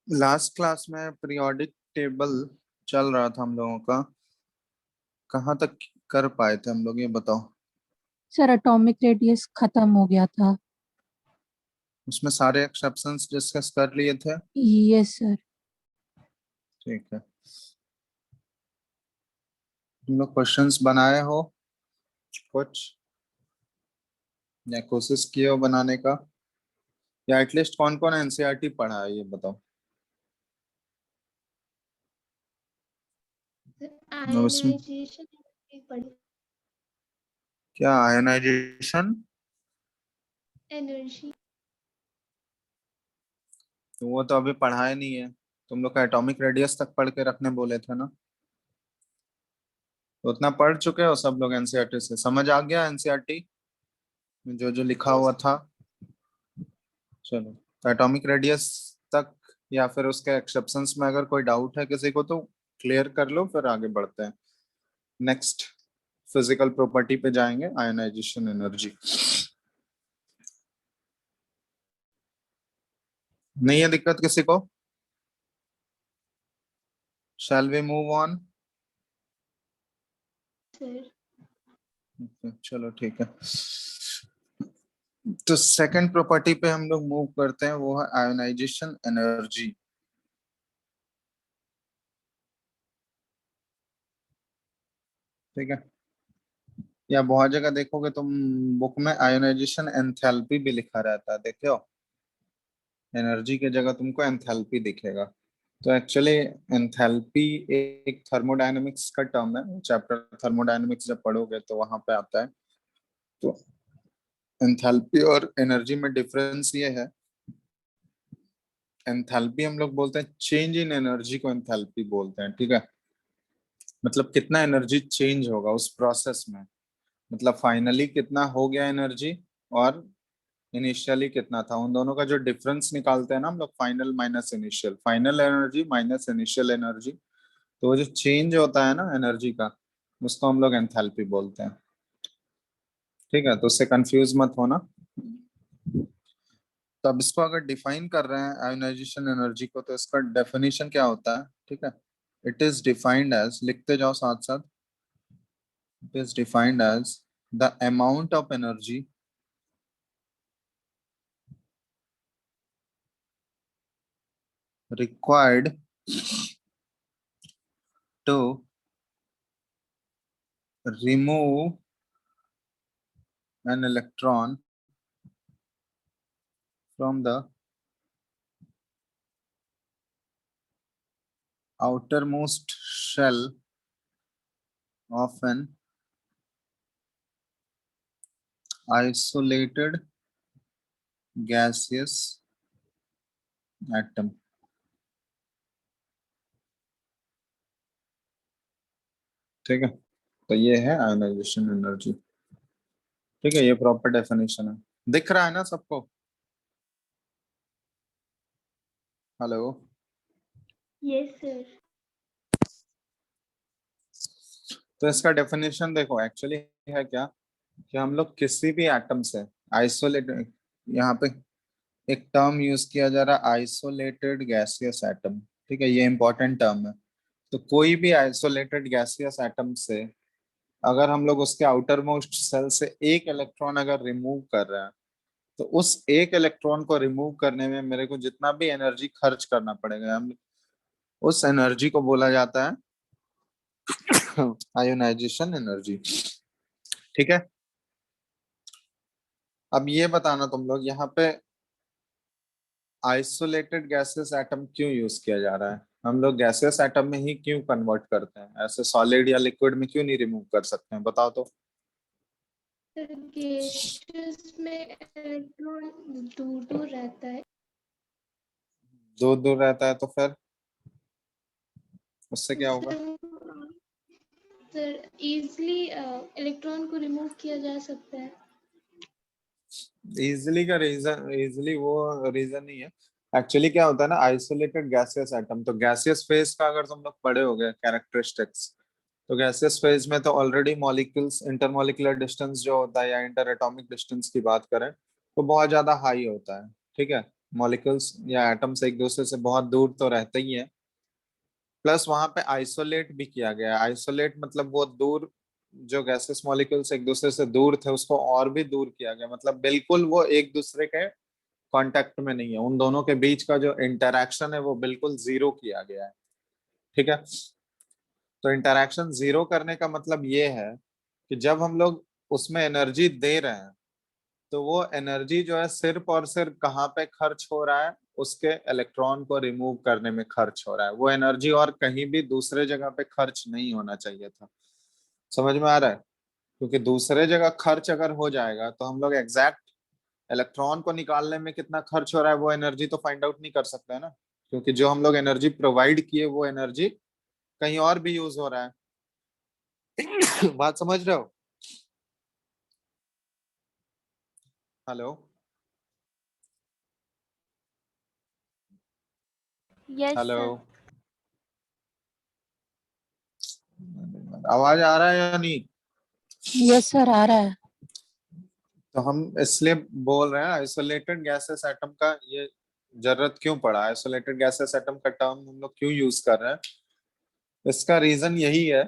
Last class में periodic table चल रहा था हम लोगों का। कहाँ तक कर पाए थे हम लोग, ये बताओ। सर एटॉमिक रेडियस खत्म हो गया था। उसमें सारे एक्सेप्शंस डिस्कस कर लिए थे। Yes sir. ठीक है। तुम लोग क्वेश्चंस बनाए हो कुछ, या कोशिश किए हो बनाने का, या एटलीस्ट कौन कौन एनसीईआरटी पढ़ा है ये बताओ। और उसमें आयनाइजेशन पढ़ी। क्या आयनाइजेशन, एनर्जी। तो वो तो अभी पढ़ाया नहीं है। तुम लोग का एटॉमिक रेडियस तक पढ़ के रखने बोले थे ना। तो उतना पढ़ चुके हो सब लोग एनसीईआरटी से, समझ आ गया एनसीईआरटी में जो जो लिखा हुआ था। चलो, तो एटॉमिक रेडियस तक या फिर उसके एक्सेप्शंस में अगर कोई डाउट है किसी को तो क्लियर कर लो, फिर आगे बढ़ते हैं। नेक्स्ट फिजिकल प्रॉपर्टी पे जाएंगे, आयनाइजेशन एनर्जी। नहीं है दिक्कत किसी को? Shall we move on? Sir चलो ठीक है। तो सेकंड प्रॉपर्टी पे हम लोग मूव करते हैं, वो है आयोनाइजेशन एनर्जी। ठीक है। या बहुत जगह देखोगे तुम बुक में आयोनाइजेशन एंथैल्पी भी लिखा रहता है, देखे हो? एनर्जी की जगह तुमको एंथैल्पी दिखेगा। तो एक्चुअली एंथैल्पी एक थर्मोडायनेमिक्स का टर्म है, चैप्टर थर्मोडायनेमिक्स जब पढ़ोगे तो वहां पे आता है। तो एंथैल्पी और एनर्जी में डिफरेंस ये है, एंथैल्पी हम लोग बोलते हैं चेंज इन एनर्जी को एंथैल्पी बोलते हैं। ठीक है, मतलब कितना एनर्जी चेंज होगा उस प्रोसेस में, मतलब फाइनली कितना हो गया एनर्जी और इनिशियली कितना था, उन दोनों का जो डिफरेंस निकालते हैं ना हम लोग, final minus initial, final energy minus initial energy. तो वो जो चेंज होता है ना एनर्जी का, उसको हम लोग एंथैल्पी बोलते हैं। ठीक है, तो उससे कंफ्यूज मत होना। तो अब इसको अगर डिफाइन कर रहे हैं आयोनाइजेशन एनर्जी को, तो इसका डेफिनेशन क्या होता है? ठीक है, इट इज डिफाइंड एज, लिखते जाओ साथ साथ, it is defined as the amount of energy required to remove an electron from the outermost shell of an isolated gaseous atom। ठीक है, तो ये है आयोनाइजेशन एनर्जी। ठीक है, ये प्रॉपर डेफिनेशन है, दिख रहा है ना सबको? हेलो? Yes sir. तो इसका डेफिनेशन देखो, एक्चुअली है क्या कि हम लोग किसी भी एटम से आइसोलेट, यहाँ पे एक टर्म यूज किया जा रहा है, आइसोलेटेड गैसियस एटम। ठीक है, ये इंपॉर्टेंट टर्म है। तो कोई भी आइसोलेटेड गैसियस एटम से अगर हम लोग उसके आउटर मोस्ट सेल से एक इलेक्ट्रॉन अगर रिमूव कर रहे हैं, तो उस एक इलेक्ट्रॉन को रिमूव करने में मेरे को जितना भी एनर्जी खर्च करना पड़ेगा, हम उस एनर्जी को बोला जाता है आयोनाइजेशन एनर्जी। ठीक है, अब ये बताना तुम लोग यहाँ पे आइसोलेटेड गैसेस एटम क्यों यूज किया जा रहा है? हम लोग गैसेस एटम में ही क्यों कन्वर्ट करते हैं, ऐसे सॉलिड या लिक्विड में क्यों नहीं रिमूव कर सकते हैं, बताओ तो। सर गैसेस में इलेक्ट्रॉन दूर दूर रहता है। दूर दूर रहता है तो फिर उससे क्या होगा? सर इजीली इलेक्ट्रॉन को रिमूव किया जा सकता है। इजिली का रीजन, इजिली वो रीजन नहीं है। एक्चुअली क्या होता है ना, आइसोलेटेड गैसियस एटम, तो गैसियस फेज का अगर तुम लोग पढ़े होगे कैरेक्टरिस्टिक्स, तो गैसियस फेज में तो ऑलरेडी मॉलिक्यूल्स, इंटरमॉलिक्यूलर डिस्टेंस जो होता है या इंटर एटॉमिक डिस्टेंस की बात करें, तो बहुत ज्यादा हाई होता है। ठीक है, मॉलिक्यूल्स या एटम्स एक दूसरे से बहुत दूर तो रहते ही है, प्लस वहां पे आइसोलेट भी किया गया है। आइसोलेट मतलब वो दूर, जो गैसेस मॉलिक्यूल्स एक दूसरे से दूर थे उसको और भी दूर किया गया, मतलब बिल्कुल वो एक दूसरे के कांटेक्ट में नहीं है, उन दोनों के बीच का जो इंटरेक्शन है वो बिल्कुल जीरो किया गया है। ठीक है, तो इंटरेक्शन जीरो करने का मतलब ये है कि जब हम लोग उसमें एनर्जी दे रहे हैं तो वो एनर्जी जो है सिर्फ और सिर्फ कहाँ पे खर्च हो रहा है, उसके इलेक्ट्रॉन को रिमूव करने में खर्च हो रहा है। वो एनर्जी और कहीं भी दूसरे जगह पे खर्च नहीं होना चाहिए था। समझ में आ रहा है? क्योंकि दूसरे जगह खर्च अगर हो जाएगा तो हम लोग एग्जैक्ट इलेक्ट्रॉन को निकालने में कितना खर्च हो रहा है वो एनर्जी तो फाइंड आउट नहीं कर सकते है ना, क्योंकि जो हम लोग एनर्जी प्रोवाइड किए वो एनर्जी कहीं और भी यूज हो रहा है। बात समझ रहे हो? हेलो? Yes hello? सर। आवाज आ रहा है या नहीं? यस सर, आ रहा है। तो हम इसलिए बोल रहे हैं आइसोलेटेड गैसेस एटम का ये जरूरत क्यों पड़ा, आइसोलेटेड गैसेस एटम का टर्म हम लोग क्यों यूज कर रहे हैं। इसका रीजन यही है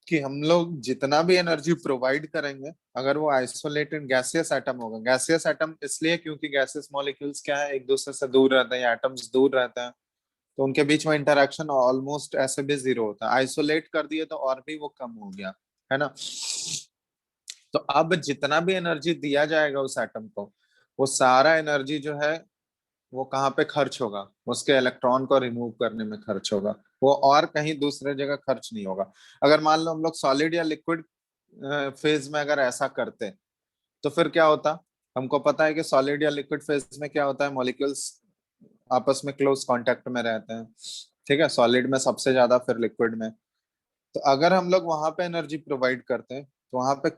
कि हम लोग जितना भी एनर्जी प्रोवाइड करेंगे, अगर वो आइसोलेटेड गैसियस एटम होगा, गैसियस एटम इसलिए क्योंकि गैसियस मॉलिक्यूल्स क्या है, एक दूसरे से दूर रहते हैं या एटम्स दूर रहते हैं, तो उनके बीच में इंटरेक्शन ऑलमोस्ट ऐसे भी जीरो होता है। आइसोलेट कर दिए तो और भी वो कम हो गया, है ना। तो अब जितना भी एनर्जी दिया जाएगा उस एटम को, वो सारा एनर्जी जो है वो कहाँ पे खर्च होगा, उसके इलेक्ट्रॉन को रिमूव करने में खर्च होगा, वो और कहीं दूसरे जगह खर्च नहीं होगा। अगर मान लो हम लोग सॉलिड या लिक्विड फेज में अगर ऐसा करते तो फिर क्या होता। हमको पता है कि सॉलिड या लिक्विड फेज में क्या होता है, मॉलिक्यूल्स आपस में क्लोज कांटेक्ट में रहते हैं। ठीक है, सॉलिड में सबसे ज्यादा, फिर लिक्विड में। तो अगर हम लोग वहां पे एनर्जी प्रोवाइड करते हैं तो वहां पे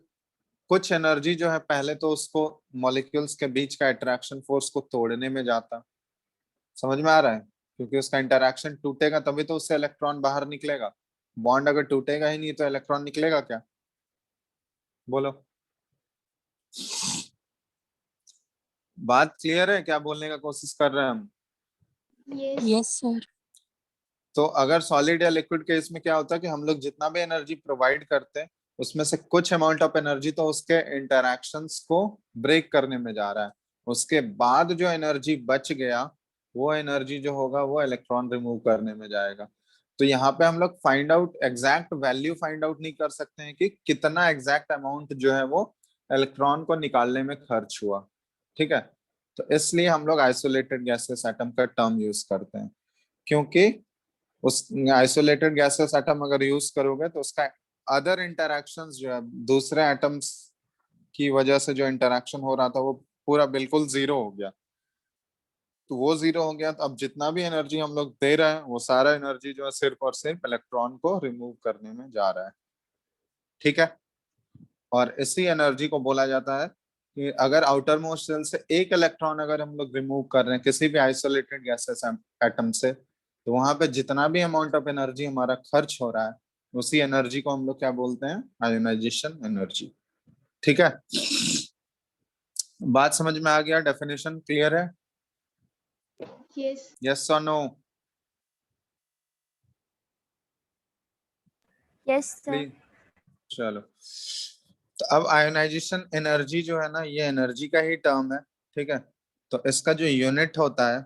कुछ एनर्जी जो है पहले तो उसको मॉलिक्यूल्स के बीच का अट्रैक्शन फोर्स को तोड़ने में जाता। समझ में आ रहा है? क्योंकि उसका इंटरैक्शन टूटेगा तभी तो उससे इलेक्ट्रॉन बाहर निकलेगा। बॉन्ड अगर टूटेगा ही नहीं तो इलेक्ट्रॉन निकलेगा क्या? बोलो। बात क्लियर है? क्या बोलने का कोशिश कर रहे हैं हम? यस। Yes sir. तो अगर सॉलिड या लिक्विड के इसमें क्या होता है कि हम लोग जितना भी एनर्जी प्रोवाइड करते हैं उसमें से कुछ अमाउंट ऑफ एनर्जी तो उसके इंटरैक्शंस को ब्रेक करने में जा रहा है। उसके बाद जो एनर्जी बच गया वो एनर्जी जो होगा वो इलेक्ट्रॉन रिमूव करने में जाएगा। तो यहाँ पे हम लोग find out exact value find out नहीं कर सकते हैं कि कितना एग्जैक्ट अमाउंट जो है वो इलेक्ट्रॉन को निकालने में खर्च हुआ। ठीक है, तो इसलिए हम लोग आइसोलेटेड गैसेस एटम का टर्म यूज करते हैं, क्योंकि उस आइसोलेटेड गैसेस एटम अगर यूज करोगे तो उसका अदर इंटरैक्शंस जो है दूसरे एटम्स की वजह से जो इंटरैक्शन हो रहा था वो पूरा बिल्कुल जीरो हो गया। तो वो जीरो हो गया तो अब जितना भी एनर्जी हम लोग दे रहे हैं वो सारा एनर्जी जो है सिर्फ और सिर्फ इलेक्ट्रॉन को रिमूव करने में जा रहा है। ठीक है, और इसी एनर्जी को बोला जाता है कि अगर आउटर मोस्ट शेल से एक इलेक्ट्रॉन अगर हम लोग रिमूव कर रहे हैं किसी भी आइसोलेटेड गैसेस एटम से, तो वहां पे जितना भी अमाउंट ऑफ एनर्जी हमारा खर्च हो रहा है उसी एनर्जी को हम लोग क्या बोलते हैं, आयोनाइजेशन एनर्जी। ठीक है, बात समझ में आ गया? डेफिनेशन क्लियर है? यस। यस और नो? Yes sir. प्लीज। चलो, तो अब आयोनाइजेशन एनर्जी जो है ना ये एनर्जी का ही टर्म है। ठीक है, तो इसका जो यूनिट होता है,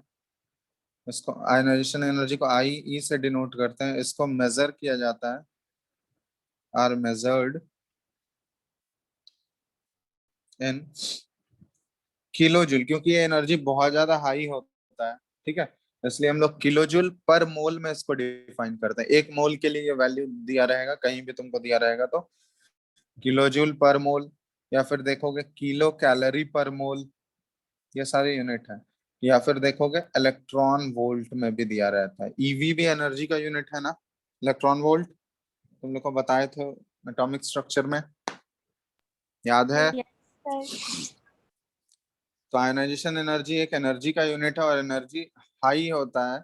इसको आयोनाइजेशन एनर्जी को आई ई से डिनोट करते हैं, इसको मेजर किया जाता है, are measured in kilo joule, क्योंकि ये एनर्जी बहुत ज्यादा हाई होता है। ठीक है, इसलिए हम लोग किलो जूल पर मोल में इसको डिफाइन करते हैं। एक मोल के लिए ये वैल्यू दिया रहेगा, कहीं भी तुमको दिया रहेगा तो किलो जूल पर मोल, या फिर देखोगे किलो कैलोरी पर मोल, ये सारे यूनिट है। या फिर देखोगे इलेक्ट्रॉन वोल्ट में भी दिया रहता है। ईवी भी एनर्जी का यूनिट है ना, इलेक्ट्रॉन वोल्ट, तुम लोग को बताए थे एटॉमिक स्ट्रक्चर में, याद है? Yes sir. तो आयोनाइजेशन एनर्जी एक एनर्जी का यूनिट है और एनर्जी हाई होता है।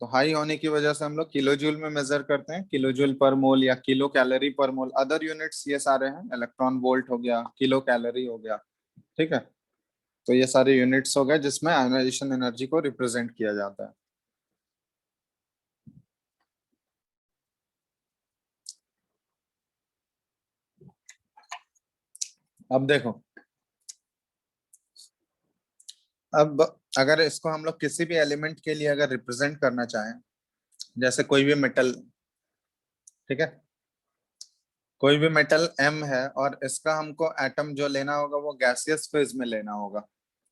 तो हाई होने की वजह से हम लोग किलो जूल में मेजर करते हैं, किलो जूल पर मोल या किलो कैलोरी पर मोल। अदर यूनिट्स ये सारे हैं, इलेक्ट्रॉन वोल्ट हो गया, किलो कैलोरी हो गया। ठीक है, तो ये सारे यूनिट्स हो गए जिसमें आयोनाइजेशन एनर्जी को रिप्रेजेंट किया जाता है। अब देखो, अब अगर इसको हम लोग किसी भी एलिमेंट के लिए अगर रिप्रेजेंट करना चाहें, जैसे कोई भी मेटल, ठीक है, कोई भी मेटल एम है और इसका हमको एटम जो लेना होगा वो गैसियस फेज में लेना होगा,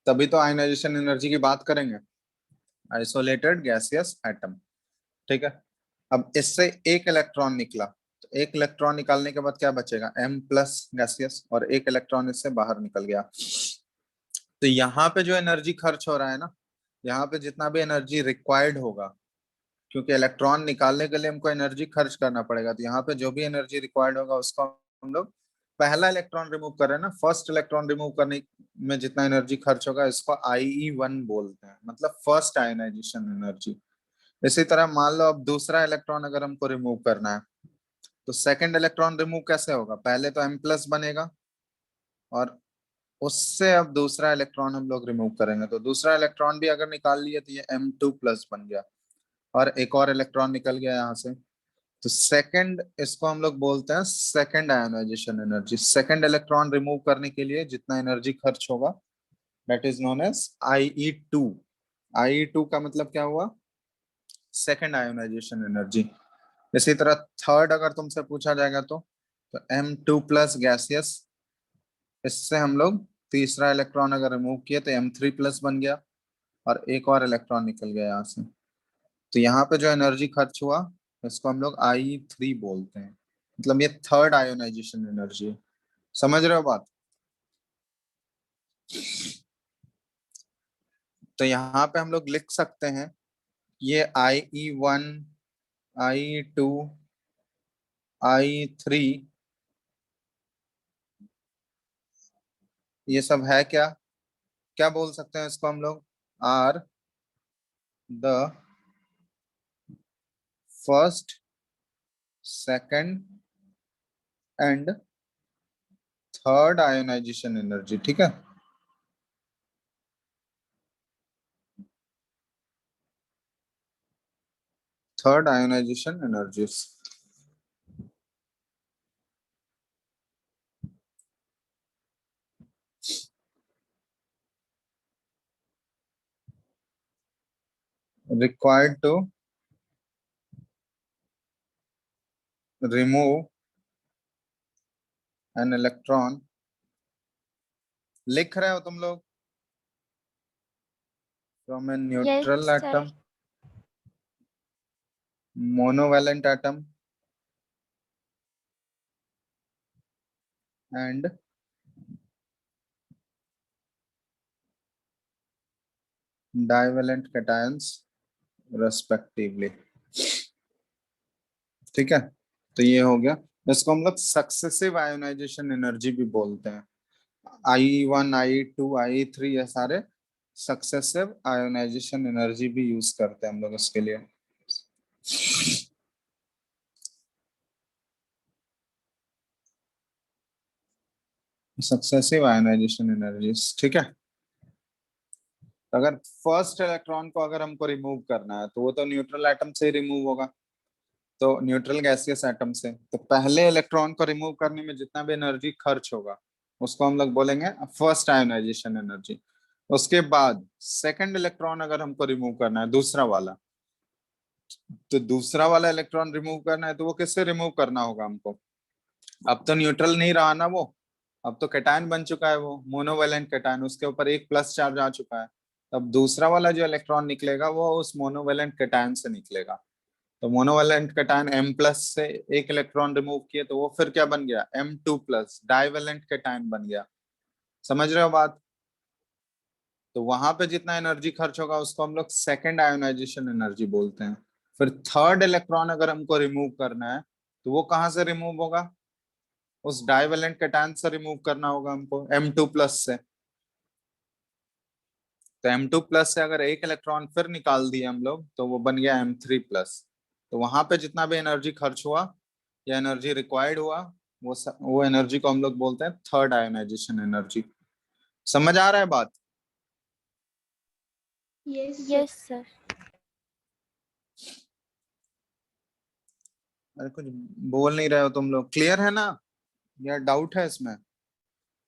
तभी तो आयोनाइजेशन एनर्जी की बात करेंगे, आइसोलेटेड गैसियस एटम, ठीक है। अब इससे एक इलेक्ट्रॉन निकला, तो एक इलेक्ट्रॉन निकालने के बाद क्या बचेगा, एम प्लस गैसियस, और एक इलेक्ट्रॉन इससे बाहर निकल गया। तो यहाँ पे जो एनर्जी खर्च हो रहा है ना, यहाँ पे जितना भी एनर्जी रिक्वायर्ड होगा, क्योंकि इलेक्ट्रॉन निकालने के लिए हमको एनर्जी खर्च करना पड़ेगा, तो यहाँ पे जो भी एनर्जी रिक्वायर्ड होगा उसको हम लोग पहला इलेक्ट्रॉन रिमूव कर रहे हैं ना, फर्स्ट इलेक्ट्रॉन रिमूव करने में जितना एनर्जी खर्च होगा इसको IE1 बोलते हैं, मतलब फर्स्ट आयोनाइजेशन एनर्जी। इसी तरह मान लो अब दूसरा इलेक्ट्रॉन अगर हमको रिमूव करना है, तो सेकंड इलेक्ट्रॉन रिमूव कैसे होगा, पहले तो M प्लस बनेगा और उससे अब दूसरा इलेक्ट्रॉन हम लोग रिमूव करेंगे, तो दूसरा इलेक्ट्रॉन भी अगर निकाल लिए तो ये M2 प्लस बन गया और एक और इलेक्ट्रॉन निकल गया यहाँ से। तो सेकंड, इसको हम लोग बोलते हैं second ionisation energy. Second electron remove करने के लिए जितना एनर्जी खर्च होगा that is known as IE2। IE2 का मतलब क्या हुआ, सेकंड आयोनाइजेशन एनर्जी। इसी तरह थर्ड अगर तुमसे पूछा जाएगा तो M2 प्लस गैसियस, इससे हम लोग तीसरा इलेक्ट्रॉन अगर रिमूव किए तो M3 प्लस बन गया और एक और इलेक्ट्रॉन निकल गया यहाँ से। तो यहाँ पे जो एनर्जी खर्च हुआ इसको हम लोग IE3 बोलते हैं, मतलब ये थर्ड आयोनाइजेशन एनर्जी है। समझ रहे हो बात। तो यहाँ पे हम लोग लिख सकते हैं ये IE1, IE2, IE3 ये सब है क्या, क्या बोल सकते हैं इसको हम लोग, are the first, second and third ionisation energy, ठीक है। Third ionisation energies. required to remove an electron, लिख रहे हो तुम लोग, from a neutral Yes, sir. atom, monovalent atom and divalent cations respectively, ठीक है। तो ये हो गया, इसको हम लोग सक्सेसिव आयोनाइजेशन एनर्जी भी बोलते हैं। IE1, IE2, IE3 ये सारे सक्सेसिव आयोनाइजेशन एनर्जी भी यूज करते हैं हम लोग इसके लिए। सक्सेसिव आयोनाइजेशन एनर्जीज, ठीक है। अगर फर्स्ट इलेक्ट्रॉन को अगर हमको रिमूव करना है तो वो तो न्यूट्रल एटम से ही रिमूव होगा, तो न्यूट्रल गैसियस एटम से, तो पहले इलेक्ट्रॉन को रिमूव करने में जितना भी एनर्जी खर्च होगा उसको हम लोग बोलेंगे फर्स्ट आयोनाइजेशन एनर्जी। उसके बाद सेकंड इलेक्ट्रॉन अगर हमको रिमूव करना है, दूसरा वाला, तो दूसरा वाला इलेक्ट्रॉन रिमूव करना है तो वो किससे रिमूव करना होगा हमको, अब तो न्यूट्रल नहीं रहा ना वो, अब तो कैटायन बन चुका है, वो मोनोवेलेंट कैटायन, उसके ऊपर एक प्लस चार्ज आ चुका है। अब दूसरा वाला जो इलेक्ट्रॉन निकलेगा वो उस मोनोवेलेंट कैटायन से निकलेगा, तो मोनोवेलेंट कैटायन M प्लस से एक इलेक्ट्रॉन रिमूव किए तो वो फिर क्या बन गया, M2 प्लस डाइवेलेंट कैटायन बन गया। समझ रहे हो बात। तो वहां पे जितना एनर्जी खर्च होगा उसको हम लोग सेकेंड आयोनाइजेशन एनर्जी बोलते हैं। फिर थर्ड इलेक्ट्रॉन अगर हमको रिमूव करना है तो वो कहाँ से रिमूव होगा, उस डाइवेलेंट कैटायन से रिमूव करना होगा हमको M2 प्लस से। तो M2 प्लस से अगर एक इलेक्ट्रॉन फिर निकाल दिए हम लोग तो वो बन गया M3 प्लस। तो वहां पे जितना भी एनर्जी खर्च हुआ या एनर्जी रिक्वायर्ड हुआ वो एनर्जी को हम लोग बोलते हैं थर्ड आयोनाइजेशन एनर्जी। समझ आ रहा है बात। Yes, sir. Yes, sir. अरे कुछ बोल नहीं रहे हो तुम लोग, क्लियर है ना या डाउट है इसमें?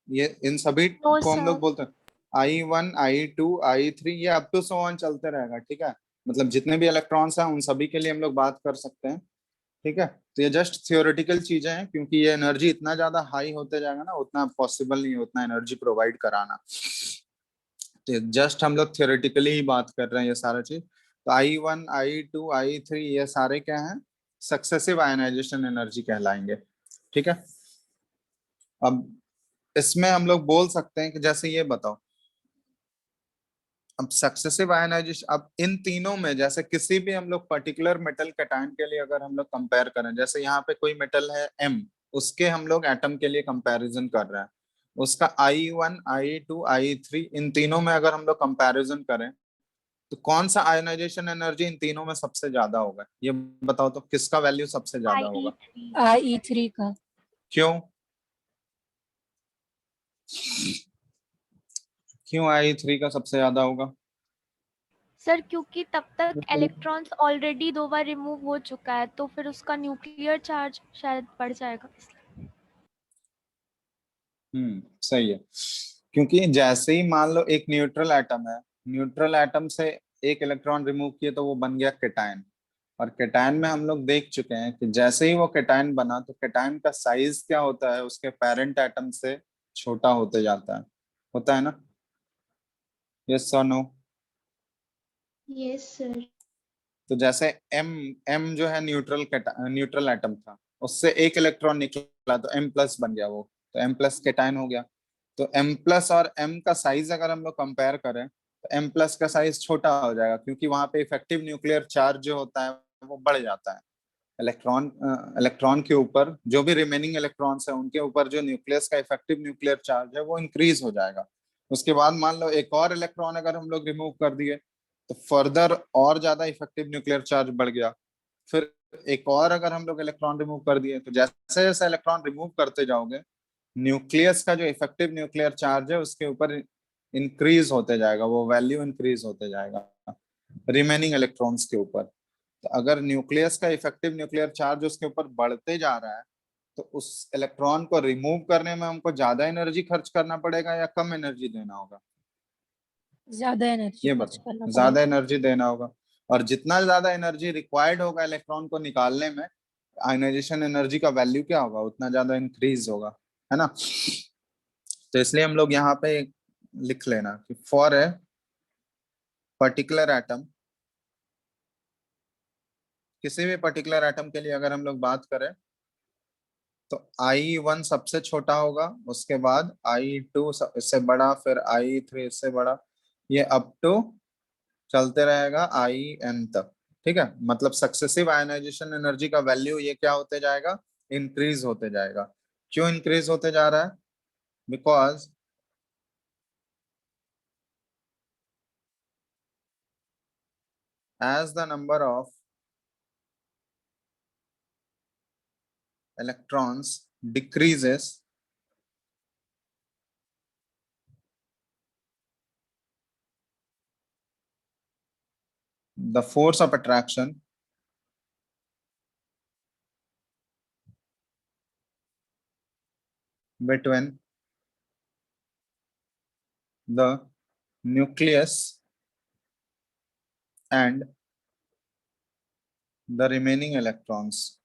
ये इन सभी No, को हम लोग sir. बोलते हैं I1 I2 I3, ये अप टू सो ऑन चलते रहेगा, ठीक है। मतलब जितने भी इलेक्ट्रॉन्स हैं उन सभी के लिए हम लोग बात कर सकते हैं, ठीक है। तो ये जस्ट थियोरेटिकल चीजें हैं, क्योंकि ये एनर्जी इतना ज्यादा हाई होते जाएगा ना, उतना पॉसिबल नहीं है उतना एनर्जी प्रोवाइड कराना। तो जस्ट हम लोग थियोरेटिकली ही बात कर रहे हैं ये सारा चीज। तो I1 I2 I3 ये सारे क्या हैं, सक्सेसिव आयनाइजेशन एनर्जी कहलाएंगे, ठीक है। अब इसमें हम लोग बोल सकते हैं कि जैसे ये बताओ, अब सक्सेसिव आयनाइजेशन, अब इन तीनों में जैसे किसी भी हम लोग पर्टिकुलर मेटल कैटायन के लिए अगर हम लोग कंपेयर करें, जैसे यहाँ पे कोई मेटल है M, उसके हम लोग एटम के लिए कंपैरिजन कर रहे हैं, उसका I1 I2 I3 इन तीनों में अगर हम लोग कंपैरिजन करें तो कौन सा आयनाइजेशन एनर्जी इन तीनों में सबसे ज्यादा होगा, ये बताओ तो किसका वैल्यू सबसे ज्यादा होगा? IE3. IE3 का। क्यों? क्यों I3 का सबसे ज्यादा होगा? सर क्योंकि तब तक इलेक्ट्रॉन्स ऑलरेडी 2 बार रिमूव हो चुका है, तो फिर उसका न्यूक्लियर चार्ज शायद बढ़ जाएगा। सही है। क्योंकि जैसे ही मान लो एक न्यूट्रल एटम है, न्यूट्रल एटम से एक इलेक्ट्रॉन रिमूव किए तो वो बन गया केटायन। और केटायन में हम लोग देख चुके हैं कि जैसे ही वो केटायन बना तो केटायन का साइज क्या होता है, उसके पेरेंट एटम से छोटा होते जाता है, होता है ना? यस और नो? Yes, sir. तो जैसे एम एम जो है न्यूट्रल एटम था, उससे एक इलेक्ट्रॉन निकला तो एम प्लस बन गया वो, तो एम प्लस केटायन हो गया। तो एम प्लस और एम का साइज अगर हम लोग कंपेयर करें तो एम प्लस का साइज छोटा हो जाएगा, क्योंकि वहां पे इफेक्टिव न्यूक्लियर चार्ज जो होता है वो बढ़ जाता है। इलेक्ट्रॉन इलेक्ट्रॉन के ऊपर जो भी रिमेनिंग इलेक्ट्रॉन्स है उनके ऊपर जो न्यूक्लियस का इफेक्टिव न्यूक्लियर चार्ज है वो इंक्रीज हो जाएगा। उसके बाद मान लो एक और इलेक्ट्रॉन अगर हम लोग रिमूव कर दिए तो फर्दर और ज्यादा इफेक्टिव न्यूक्लियर चार्ज बढ़ गया। फिर एक और अगर हम लोग इलेक्ट्रॉन रिमूव कर दिए तो जैसे जैसे इलेक्ट्रॉन रिमूव करते जाओगे न्यूक्लियस का जो इफेक्टिव न्यूक्लियर चार्ज है उसके ऊपर इंक्रीज होते जाएगा, वो वैल्यू इंक्रीज होते जाएगा रिमेनिंग इलेक्ट्रॉन्स के ऊपर। तो अगर न्यूक्लियस का इफेक्टिव न्यूक्लियर चार्ज उसके ऊपर बढ़ते जा रहा है तो उस इलेक्ट्रॉन को रिमूव करने में हमको ज्यादा एनर्जी खर्च करना पड़ेगा या कम एनर्जी देना होगा? ज्यादा एनर्जी ये खर्च करना बताओ, ज्यादा पड़ेगा। एनर्जी देना होगा। और जितना ज्यादा एनर्जी रिक्वायर्ड होगा इलेक्ट्रॉन को निकालने में, आयनाइजेशन एनर्जी का वैल्यू क्या होगा, उतना ज्यादा इंक्रीज होगा, है ना? तो इसलिए हम लोग यहाँ पे लिख लेना कि फॉर ए पर्टिकुलर एटम, किसी भी पर्टिकुलर एटम के लिए अगर हम लोग बात करें तो I1 सबसे छोटा होगा, उसके बाद I2 इससे बड़ा, फिर I3 इससे बड़ा, ये अप टू चलते रहेगा IN तक, ठीक है। मतलब सक्सेसिव आयनाइजेशन एनर्जी का वैल्यू ये क्या होते जाएगा, इंक्रीज होते जाएगा। क्यों इंक्रीज होते जा रहा है? Because as the number of electrons decreases, the force of attraction between the nucleus and the remaining electrons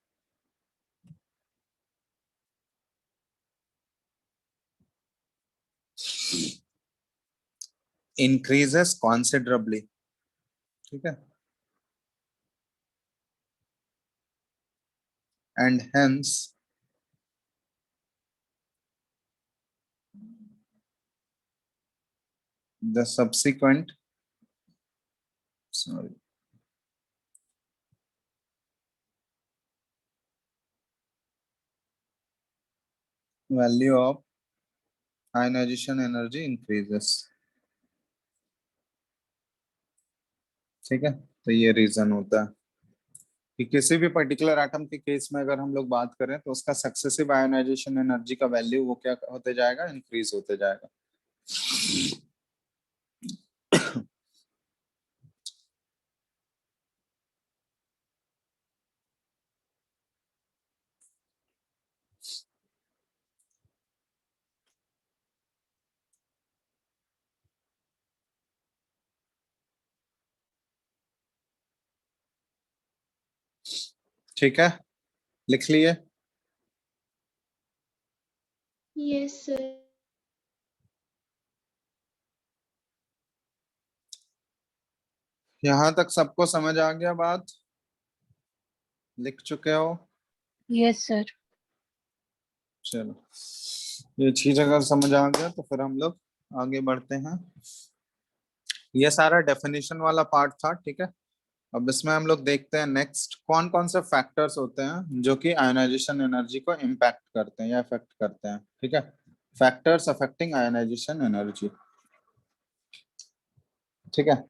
increases considerably, ठीक है। And hence the subsequent, sorry, value of ionization energy increases, ठीक है। तो ये रीजन होता है कि किसी भी पर्टिकुलर एटम के केस में अगर हम लोग बात करें तो उसका सक्सेसिव आयोनाइजेशन एनर्जी का वैल्यू वो क्या होते जाएगा, इंक्रीज होते जाएगा। ठीक है, लिख लिए। Yes sir. यहां तक सबको समझ आ गया बात? लिख चुके हो? Yes sir. चलो, ये चीज अगर समझ आ गया तो फिर हम लोग आगे बढ़ते हैं। ये सारा डेफिनेशन वाला पार्ट था, ठीक है। अब इसमें हम लोग देखते हैं नेक्स्ट कौन कौन से फैक्टर्स होते हैं जो कि आयनाइजेशन एनर्जी को इम्पैक्ट करते हैं या इफेक्ट करते हैं, ठीक है। फैक्टर्स अफेक्टिंग आयनाइजेशन एनर्जी, ठीक है।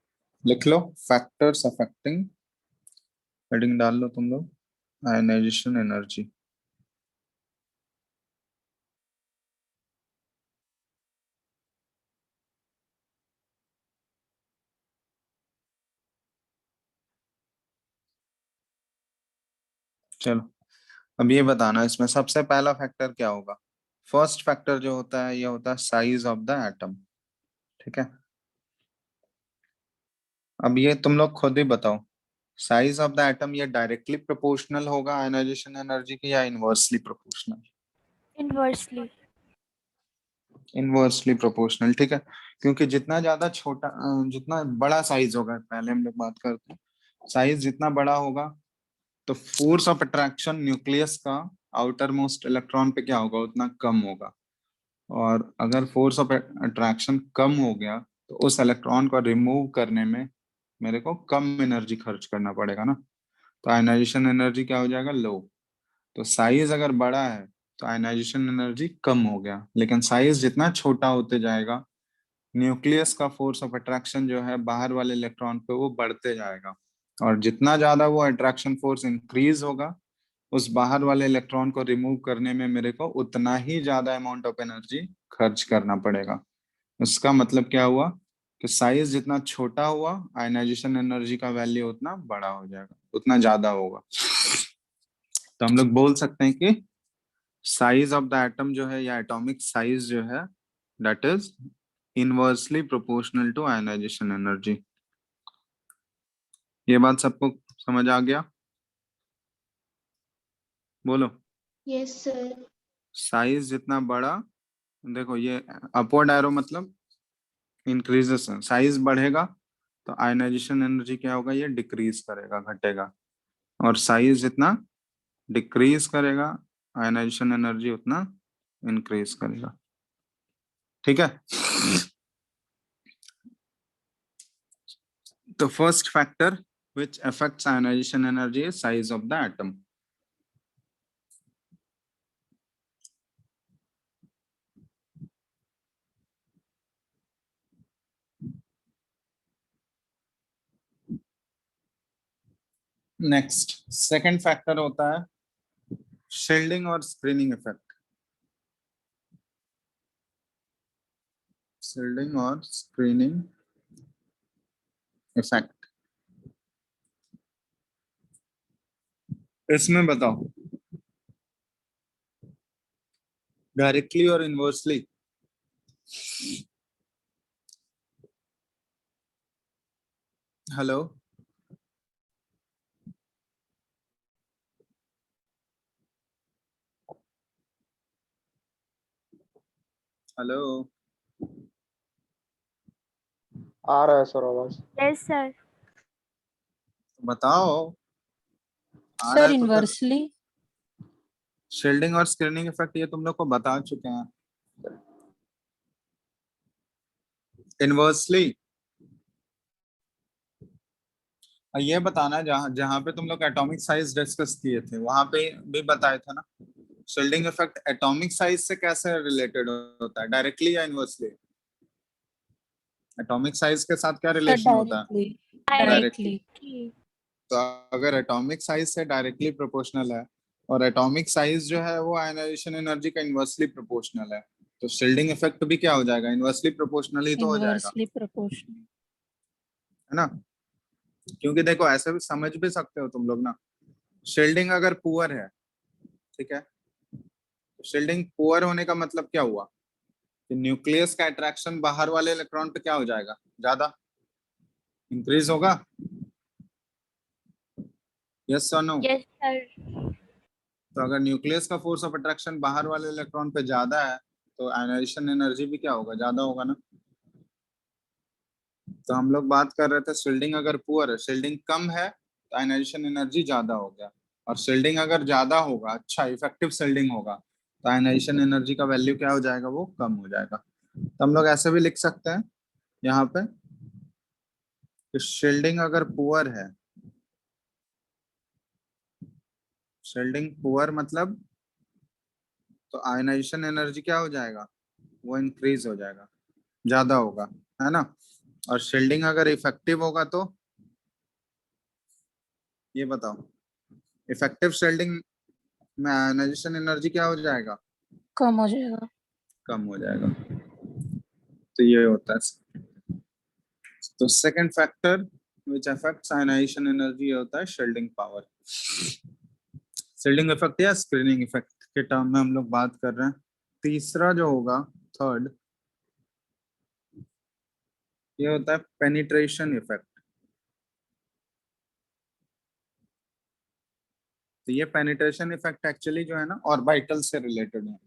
लिख लो, फैक्टर्स अफेक्टिंग, हेडिंग डाल लो तुम लोग, आयनाइजेशन एनर्जी। चलो, अब ये बताना इसमें सबसे पहला फैक्टर क्या होगा। फर्स्ट फैक्टर जो होता है ये होता है साइज ऑफ द एटम, ठीक है। अब ये तुम लोग खुद ही बताओ, साइज ऑफ द एटम ये डायरेक्टली प्रोपोर्शनल होगा आयनाइजेशन एनर्जी की या inversely proportional? Inversely. Inversely proportional, ठीक है। क्योंकि जितना ज्यादा छोटा जितना बड़ा साइज होगा, पहले हम लोग बात करते हैं, साइज जितना बड़ा होगा तो फोर्स ऑफ अट्रैक्शन न्यूक्लियस का आउटर मोस्ट इलेक्ट्रॉन पे क्या होगा, उतना कम होगा। और अगर फोर्स ऑफ अट्रैक्शन कम हो गया तो उस इलेक्ट्रॉन को रिमूव करने में मेरे को कम एनर्जी खर्च करना पड़ेगा ना, तो आयनाइजेशन एनर्जी क्या हो जाएगा, लो। तो साइज अगर बड़ा है तो आयनाइजेशन एनर्जी कम हो गया, लेकिन साइज जितना छोटा होते जाएगा न्यूक्लियस का फोर्स ऑफ अट्रैक्शन जो है बाहर वाले इलेक्ट्रॉन पे वो बढ़ते जाएगा। और जितना ज्यादा वो अट्रैक्शन फोर्स इंक्रीज होगा उस बाहर वाले इलेक्ट्रॉन को रिमूव करने में मेरे को उतना ही ज्यादा अमाउंट ऑफ एनर्जी खर्च करना पड़ेगा। इसका मतलब क्या हुआ कि साइज जितना छोटा हुआ आयनाइजेशन एनर्जी का वैल्यू उतना बड़ा हो जाएगा, उतना ज्यादा होगा। तो हम लोग बोल सकते हैं कि साइज ऑफ द एटम जो है या एटॉमिक साइज जो है that is inversely proportional to ionisation energy. ये बात सबको समझ आ गया? बोलो। Yes sir. साइज जितना बड़ा, देखो ये अपवर्ड एरो मतलब इंक्रीजेस है, साइज बढ़ेगा तो आयनाइजेशन एनर्जी क्या होगा, ये डिक्रीज करेगा, घटेगा। और साइज जितना डिक्रीज करेगा आयनाइजेशन एनर्जी उतना इंक्रीज करेगा, ठीक है। तो first factor which affects ionization energy is size of the atom. Next second factor होता है शील्डिंग और स्क्रीनिंग इफेक्ट। शील्डिंग और स्क्रीनिंग इफेक्ट, इसमें बताओ डायरेक्टली और इनवर्सली। हेलो, हेलो, आ रहा है सर आवाज। Yes sir. बताओ। आ रहा सर है तो फिर इनवर्सली। शील्डिंग और स्क्रीनिंग इफेक्ट ये तुम लोग को बता चुके हैं। इनवर्सली ये बताना, जहां जहां पे तुम लोग एटॉमिक साइज डिस्कस किए थे वहां पे भी बताया था ना, शील्डिंग इफेक्ट एटॉमिक साइज से कैसे रिलेटेड होता है, डायरेक्टली या इनवर्सली? एटॉमिक साइज के साथ क्या सर रिलेशन होता है? डायरेक्टली। डायरेक्टली। डायरेक्टली। तो अगर एटॉमिक साइज से डायरेक्टली प्रोपोर्शनल है और एटॉमिक साइज जो है वो आयनाइजेशन एनर्जी का इनवर्सली प्रोपोर्शनल है, तो शील्डिंग इफेक्ट भी क्या हो जाएगा, इनवर्सली प्रोपोर्शनल ही तो हो जाएगा, इनवर्सली प्रोपोर्शनल। है ना। क्योंकि देखो ऐसे भी समझ भी सकते हो तुम लोग ना, शील्डिंग अगर पुअर है, ठीक है, शील्डिंग पुअर होने का मतलब क्या हुआ कि न्यूक्लियस का अट्रैक्शन बाहर वाले इलेक्ट्रॉन पे क्या हो जाएगा, ज्यादा इंक्रीज होगा। यस और नो? Yes sir. तो अगर न्यूक्लियस का फोर्स ऑफ अट्रैक्शन बाहर वाले इलेक्ट्रॉन पे ज्यादा है तो आयनाइजेशन एनर्जी भी क्या होगा, ज्यादा होगा ना। तो हम लोग बात कर रहे थे शील्डिंग अगर पुअर है, शील्डिंग कम है तो आयनाइजेशन एनर्जी ज्यादा हो गया, और शील्डिंग अगर ज्यादा होगा, अच्छा इफेक्टिव शील्डिंग होगा, तो आयनाइजेशन एनर्जी का वैल्यू क्या हो जाएगा, वो कम हो जाएगा। तो हम लोग ऐसे भी लिख सकते हैं यहाँ पे कि शील्डिंग अगर पुअर है, शील्डिंग पुअर मतलब तो आयनाइजेशन एनर्जी क्या हो जाएगा, वो इंक्रीज हो जाएगा, ज्यादा होगा, है ना। और शील्डिंग अगर इफेक्टिव होगा तो ये बताओ, इफेक्टिव शील्डिंग में आयनाइजेशन एनर्जी क्या हो जाएगा, कम हो जाएगा। कम हो जाएगा। तो ये होता है। तो second factor which affects ionisation energy होता है शील्डिंग पावर। शील्डिंग इफेक्ट या स्क्रीनिंग इफेक्ट के टर्म में हम लोग बात कर रहे हैं। तीसरा जो होगा, थर्ड, ये होता है पेनिट्रेशन इफेक्ट। तो ये पेनिट्रेशन इफेक्ट एक्चुअली जो है ना ऑर्बिटल से रिलेटेड है।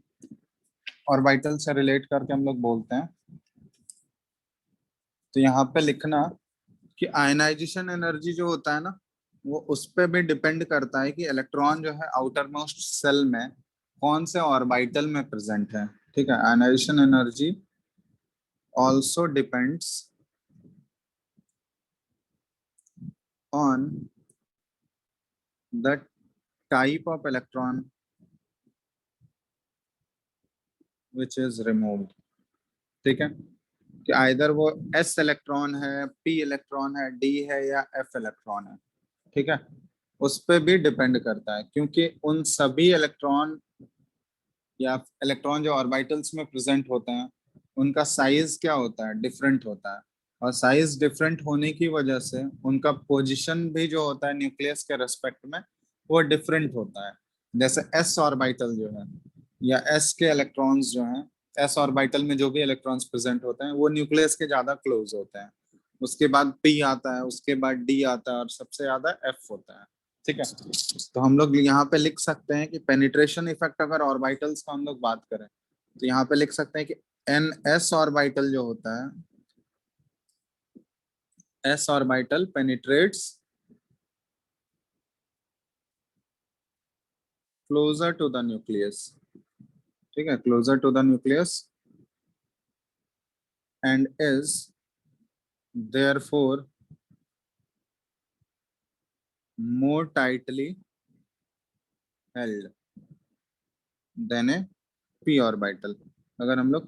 ऑर्बिटल से रिलेट करके हम लोग बोलते हैं। तो यहाँ पे लिखना कि आयनाइजेशन एनर्जी जो होता है ना, वो उस पर भी डिपेंड करता है कि इलेक्ट्रॉन जो है आउटर मोस्ट सेल में कौन से ऑर्बिटल में प्रेजेंट है। ठीक है, ionisation energy also depends on the type of electron which is removed. ठीक है, कि आइदर वो एस इलेक्ट्रॉन है, पी इलेक्ट्रॉन है, डी है या एफ इलेक्ट्रॉन है। ठीक है, उस पर भी डिपेंड करता है, क्योंकि उन सभी इलेक्ट्रॉन या इलेक्ट्रॉन जो ऑर्बिटल्स में प्रेजेंट होते हैं उनका साइज क्या होता है, डिफरेंट होता है। और साइज डिफरेंट होने की वजह से उनका पोजीशन भी जो होता है न्यूक्लियस के रेस्पेक्ट में वो डिफरेंट होता है। जैसे एस ऑर्बिटल जो है या एस के इलेक्ट्रॉन्स जो हैं, एस ऑर्बिटल में जो भी इलेक्ट्रॉन्स प्रेजेंट होते हैं वो न्यूक्लियस के ज्यादा क्लोज होते हैं। उसके बाद पी आता है, उसके बाद डी आता है और सबसे ज्यादा एफ होता है। ठीक है, तो हम लोग यहाँ पे लिख सकते हैं कि पेनिट्रेशन इफेक्ट अगर ऑर्बिटल्स का हम लोग बात करें तो यहाँ पे लिख सकते हैं कि एन एस ऑर्बिटल जो होता है, S orbital penetrates closer to the nucleus. ठीक है, closer to the nucleus and is therefore more tightly held than a p orbital। अगर हम लोग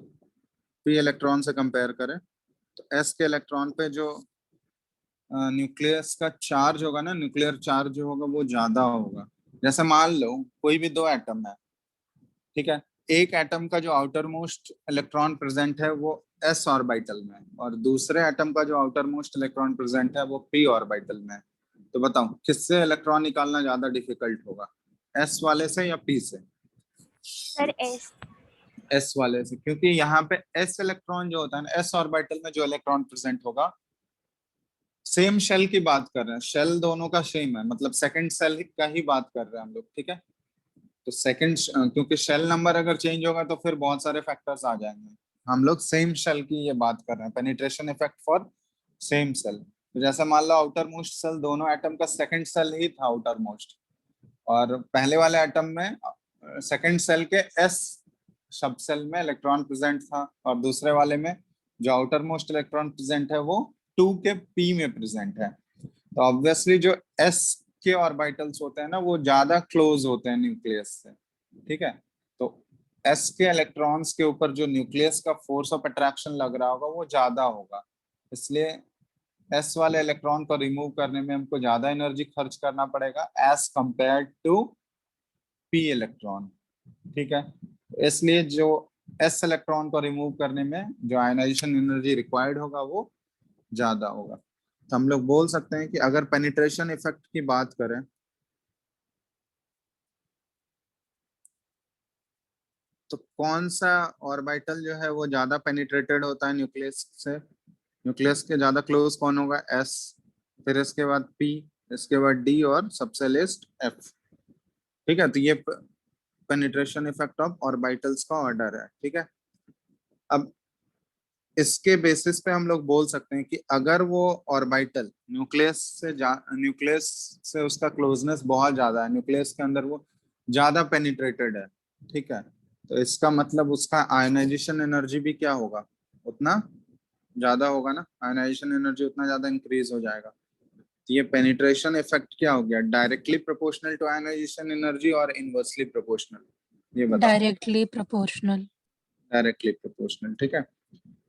p इलेक्ट्रॉन से कंपेयर करें तो s के इलेक्ट्रॉन पे जो न्यूक्लियस का चार्ज होगा ना, न्यूक्लियर चार्ज जो होगा वो ज्यादा होगा। जैसे मान लो कोई भी दो एटम है, ठीक है, एक एटम का जो आउटर मोस्ट इलेक्ट्रॉन प्रेजेंट है वो s ऑर्बिटल में, और दूसरे एटम का जो आउटर मोस्ट इलेक्ट्रॉन प्रेजेंट है वो p ऑर्बिटल में। तो बताओ किससे इलेक्ट्रॉन निकालना ज्यादा डिफिकल्ट होगा, s वाले से या p से? Sir S. s वाले से, क्योंकि यहाँ पे s इलेक्ट्रॉन जो होता है ना, s ऑर्बिटल में जो इलेक्ट्रॉन प्रेजेंट होगा, सेम शेल की बात कर रहे हैं, शेल दोनों का सेम है, मतलब सेकंड शेल का ही बात कर रहे हैं हम लोग। ठीक है, तो सेकंड, क्योंकि शेल नंबर अगर चेंज होगा तो फिर बहुत सारे फैक्टर्स आ जाएंगे। हम लोग सेम शेल की ये बात कर रहे हैं, penetration effect for same shell. तो जैसे मान लो आउटर मोस्ट सेल, दोनों एटम का सेकंड सेल ही था आउटर मोस्ट, और पहले वाले एटम में सेकंड सेल के एस सब सेल में इलेक्ट्रॉन प्रेजेंट था, और दूसरे वाले में जो आउटर मोस्ट इलेक्ट्रॉन प्रेजेंट है वो 2 के पी में प्रेजेंट है। तो ऑब्वियसली जो एस के ऑर्बिटल्स होते हैं ना वो ज्यादा क्लोज होते हैं न्यूक्लियस से। ठीक है, तो एस के इलेक्ट्रॉन्स के ऊपर जो न्यूक्लियस का फोर्स ऑफ अट्रैक्शन लग रहा होगा वो ज्यादा होगा, इसलिए एस वाले इलेक्ट्रॉन को रिमूव करने में हमको ज्यादा एनर्जी खर्च करना पड़ेगा as compared to P electron. ठीक है, इसलिए जो एस इलेक्ट्रॉन को रिमूव करने में जो आयनाइजेशन एनर्जी रिक्वायर्ड होगा वो ज्यादा होगा। तो हम लोग बोल सकते हैं कि अगर पेनिट्रेशन इफेक्ट की बात करें तो कौन सा ऑर्बिटल जो है वो ज्यादा पेनिट्रेटेड होता है न्यूक्लियस से, न्यूक्लियस के ज्यादा क्लोज कौन होगा, एस, फिर इसके बाद पी, इसके बाद डी और सबसे लिस्ट एफ। ठीक है, तो ये पेनिट्रेशन इफेक्ट ऑफ ऑर्बिटल्स का ऑर्डर है। ठीक है, अब इसके बेसिस पे हम लोग बोल सकते हैं कि अगर वो ऑर्बिटल न्यूक्लियस से उसका क्लोजनेस बहुत ज्यादा है, न्यूक्लियस के अंदर वो ज्यादा पेनिट्रेटेड है, ठीक है, तो इसका मतलब उसका आयनाइजेशन एनर्जी भी क्या होगा, उतना ज्यादा होगा ना, आयनाइजेशन एनर्जी उतना ज्यादा इंक्रीज हो जाएगा। तो ये पेनिट्रेशन इफेक्ट क्या हो गया, directly proportional to ionisation energy और इनवर्सली प्रोपोर्शनल, ये बताओ। Directly proportional. डायरेक्टली प्रोपोर्शनल, ठीक है।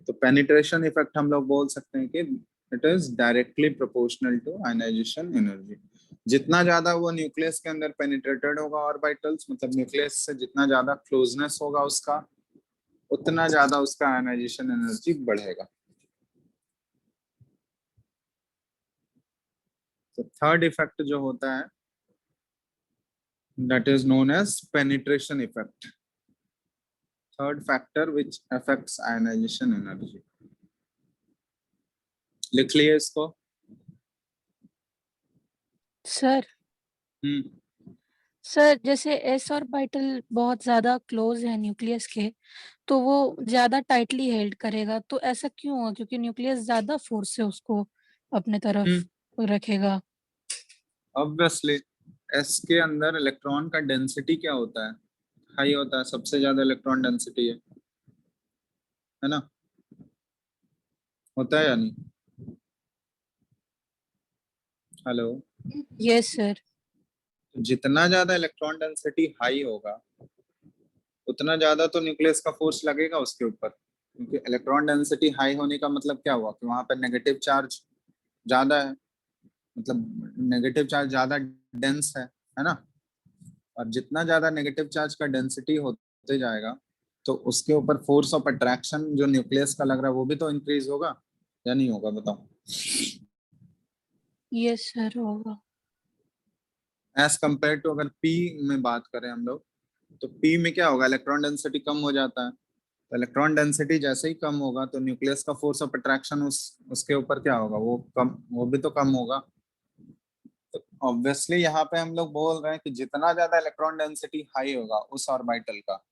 तो पेनिट्रेशन इफेक्ट हम लोग बोल सकते हैं कि it is directly proportional to ionisation energy. जितना ज्यादा वो न्यूक्लियस के अंदर पेनिट्रेटेड होगा ऑर्बिटल्स, मतलब न्यूक्लियस से जितना ज्यादा क्लोजनेस होगा उसका, उतना ज्यादा उसका आयनाइजेशन एनर्जी बढ़ेगा। तो थर्ड इफेक्ट जो होता है that is known as penetration effect, third factor which affects ionization energy। लिख लिए इसको। सर सर जैसे एस ऑर्बिटल बहुत ज्यादा क्लोज है न्यूक्लियस के, तो वो ज्यादा टाइटली हेल्ड करेगा, तो ऐसा क्यों हुआ? क्योंकि न्यूक्लियस ज्यादा फोर्स से उसको अपने तरफ रखेगा। ऑब्वियसली एस के अंदर इलेक्ट्रॉन का डेंसिटी क्या होता है, हाई होता है, सबसे ज्यादा इलेक्ट्रॉन डेंसिटी है ना, होता है या नहीं? Hello, yes sir. जितना ज्यादा इलेक्ट्रॉन डेंसिटी हाई होगा उतना ज्यादा तो न्यूक्लियस का फोर्स लगेगा उसके ऊपर, क्योंकि इलेक्ट्रॉन डेंसिटी हाई होने का मतलब क्या हुआ कि वहां पर नेगेटिव चार्ज ज्यादा है, मतलब नेगेटिव चार्ज ज्यादा डेंस है ना। और जितना ज्यादा नेगेटिव चार्ज का डेंसिटी होते जाएगा तो उसके ऊपर फोर्स ऑफ अट्रैक्शन जो न्यूक्लियस का लग रहा है वो भी तो इंक्रीज होगा या नहीं होगा, बताओ। यस सर होगा। एज कंपेयर टू अगर पी में बात करें हम लोग, तो पी में क्या होगा, इलेक्ट्रॉन डेंसिटी कम हो जाता है, तो इलेक्ट्रॉन डेंसिटी जैसे ही कम होगा तो न्यूक्लियस का फोर्स ऑफ अट्रैक्शन उसके ऊपर क्या होगा, वो भी तो कम होगा। तो ऑब्वियसली यहाँ पे हम लोग बोल रहे हैं कि जितना ज्यादा इलेक्ट्रॉन डेंसिटी हाई होगा उस ऑर्बिटल का,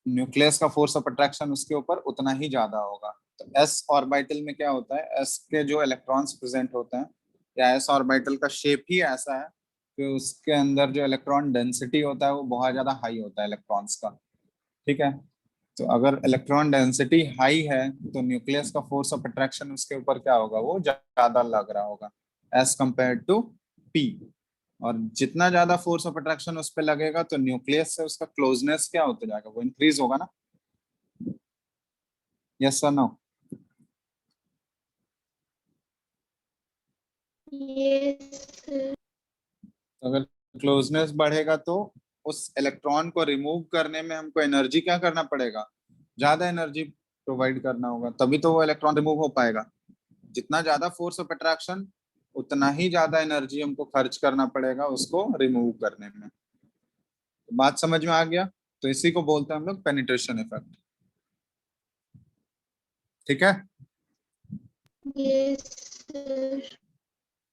न्यूक्लियस का फोर्स ऑफ अट्रैक्शन उसके ऊपर उतना ही ज्यादा होगा। तो एस ऑर्बिटल में क्या होता है, एस के जो इलेक्ट्रॉन्स प्रेजेंट होते हैं, या एस ऑर्बिटल का शेप ही ऐसा है कि उसके अंदर जो इलेक्ट्रॉन डेंसिटी होता है वो बहुत ज्यादा हाई होता है इलेक्ट्रॉन्स का। ठीक है, तो अगर इलेक्ट्रॉन डेंसिटी हाई है तो न्यूक्लियस का फोर्स ऑफ अट्रैक्शन उसके ऊपर क्या होगा, वो ज्यादा लग रहा होगा एज कंपेयर टू पी। और जितना ज्यादा फोर्स ऑफ अट्रैक्शन उस पर लगेगा तो न्यूक्लियस से उसका क्लोजनेस क्या होता जाएगा, वो इंक्रीज होगा ना। Yes sir no? यस अगर क्लोजनेस बढ़ेगा तो उस इलेक्ट्रॉन को रिमूव करने में हमको एनर्जी क्या करना पड़ेगा, ज्यादा एनर्जी प्रोवाइड करना होगा, तभी तो वो इलेक्ट्रॉन रिमूव हो पाएगा। जितना ज्यादा फोर्स ऑफ अट्रैक्शन उतना ही ज्यादा एनर्जी हमको खर्च करना पड़ेगा उसको रिमूव करने में। तो बात समझ में आ गया? तो इसी को बोलते हैं हम लोग पेनिट्रेशन इफेक्ट। ठीक है, यस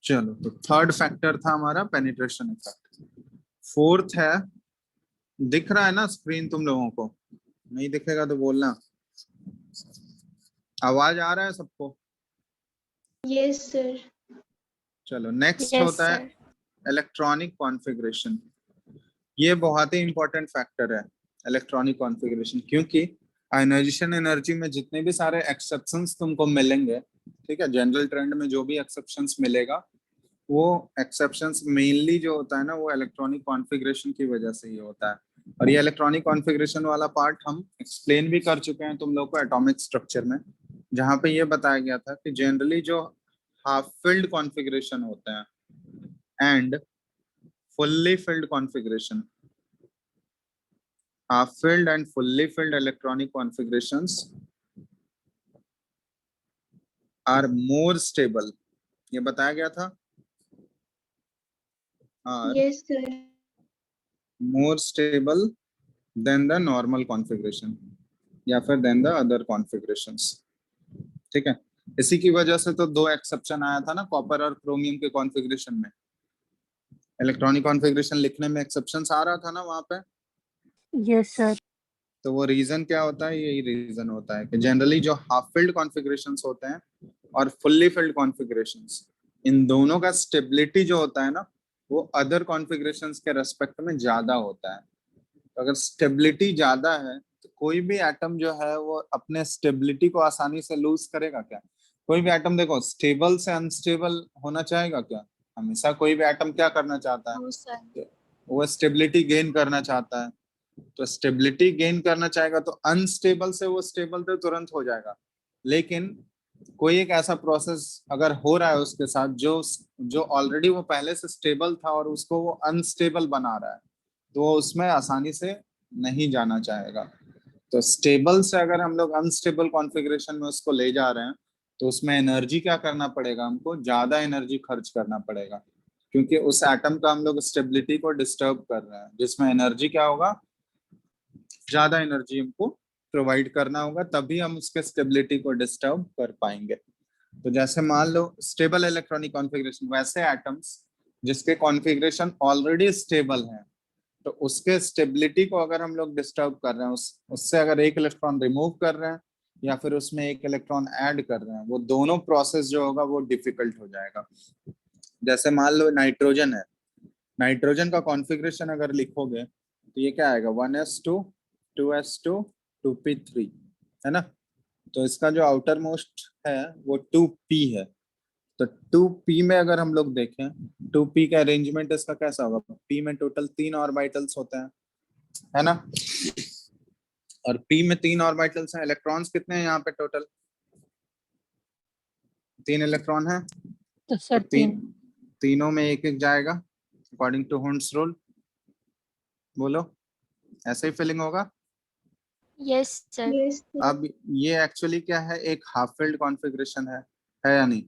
चलो, तो थर्ड फैक्टर था हमारा पेनिट्रेशन इफेक्ट। फोर्थ है, दिख रहा है ना स्क्रीन तुम लोगों को? नहीं दिखेगा तो बोलना। आवाज आ रहा है सबको? यस सर चलो, नेक्स्ट यस होता है सर। Electronic configuration. ये बहुत ही इंपॉर्टेंट फैक्टर है इलेक्ट्रॉनिक कॉन्फ़िगरेशन, क्योंकि आयनाइजेशन एनर्जी में जितने भी सारे एक्सेप्शंस तुमको मिलेंगे, ठीक है, जनरल ट्रेंड में जो भी एक्सेप्शंस मिलेगा वो एक्सेप्शंस मेनली जो होता है ना वो इलेक्ट्रॉनिक कॉन्फ़िगरेशन की वजह से ही होता है। और ये इलेक्ट्रॉनिक कॉन्फ़िगरेशन वाला पार्ट हम एक्सप्लेन भी कर चुके हैं तुम लोग को एटॉमिक स्ट्रक्चर में, जहाँ पे ये बताया गया था कि जनरली जो हाफ फिल्ड कॉन्फ़िगरेशन होते हैं and fully filled configuration, half filled and fully filled electronic configurations are more stable, ये बताया गया था, are yes sir more stable than the normal configuration या फिर than the other configurations। ठीक है, इसी की वजह से तो 2 एक्सेप्शन आया था ना कॉपर और क्रोमियम के कॉन्फ़िगरेशन में, इलेक्ट्रॉनिक कॉन्फ़िगरेशन लिखने में एक्सेप्शंस आ रहा था ना वहां पे। Yes sir. तो वो रीजन क्या होता है, यही रीजन होता है कि जनरली जो हाफ फिल्ड कॉन्फ़िगरेशंस होते हैं और फुल्ली फिल्ड कॉन्फ़िगरेशंस, इन दोनों का स्टेबिलिटी जो होता है ना वो अदर कॉन्फ़िगरेशंस के रेस्पेक्ट में ज्यादा होता है। तो अगर स्टेबिलिटी ज्यादा है तो कोई भी एटम जो है वो अपने स्टेबिलिटी को आसानी से लूज करेगा क्या? कोई भी एटम देखो स्टेबल से अनस्टेबल होना चाहेगा क्या? हमेशा कोई भी एटम क्या करना चाहता नो सर। है, वो स्टेबिलिटी गेन करना चाहता है। तो स्टेबिलिटी गेन करना चाहेगा तो अनस्टेबल से वो स्टेबल तो तुरंत हो जाएगा, लेकिन कोई एक ऐसा प्रोसेस अगर हो रहा है उसके साथ जो जो ऑलरेडी वो पहले से स्टेबल था और उसको वो अनस्टेबल बना रहा है, तो वो उसमें आसानी से नहीं जाना चाहेगा। तो स्टेबल से अगर हम लोग अनस्टेबल कॉन्फ़िगरेशन में उसको ले जा रहे हैं तो उसमें एनर्जी क्या करना पड़ेगा, हमको ज्यादा एनर्जी खर्च करना पड़ेगा, क्योंकि उस एटम का हम लोग स्टेबिलिटी को डिस्टर्ब कर रहे हैं, जिसमें एनर्जी क्या होगा, ज्यादा एनर्जी हमको प्रोवाइड करना होगा, तभी हम उसके स्टेबिलिटी को डिस्टर्ब कर पाएंगे। तो जैसे मान लो स्टेबल इलेक्ट्रॉनिक कॉन्फ़िगरेशन, वैसे एटम्स जिसके कॉन्फ़िगरेशन ऑलरेडी स्टेबल है, तो उसके स्टेबिलिटी को अगर हम लोग डिस्टर्ब कर रहे हैं, उससे अगर एक इलेक्ट्रॉन रिमूव कर रहे हैं या फिर उसमें एक इलेक्ट्रॉन ऐड कर रहे हैं, वो दोनों प्रोसेस जो होगा वो डिफिकल्ट हो जाएगा। जैसे मान लो नाइट्रोजन है, नाइट्रोजन का कॉन्फ़िगरेशन अगर लिखोगे तो ये क्या आएगा, 1s2 2s2 2p3, है ना? तो इसका जो आउटर मोस्ट है वो 2p है। तो 2p में अगर हम लोग देखें 2p का अरेंजमेंट इसका कैसा होगा, p में टोटल 3 ऑर्बिटल्स होते हैं, है ना? और p में 3 ऑर्बिटल्स हैं, इलेक्ट्रॉन्स कितने हैं यहाँ पे टोटल? 3 इलेक्ट्रॉन है। तो तो सर तीनों में एक एक जाएगा अकॉर्डिंग टू हुंड्स रूल। बोलो, ऐसे ही फिलिंग होगा? Yes sir. यस अब ये एक्चुअली क्या है, एक हाफ फिल्ड कॉन्फ़िगरेशन है या नहीं?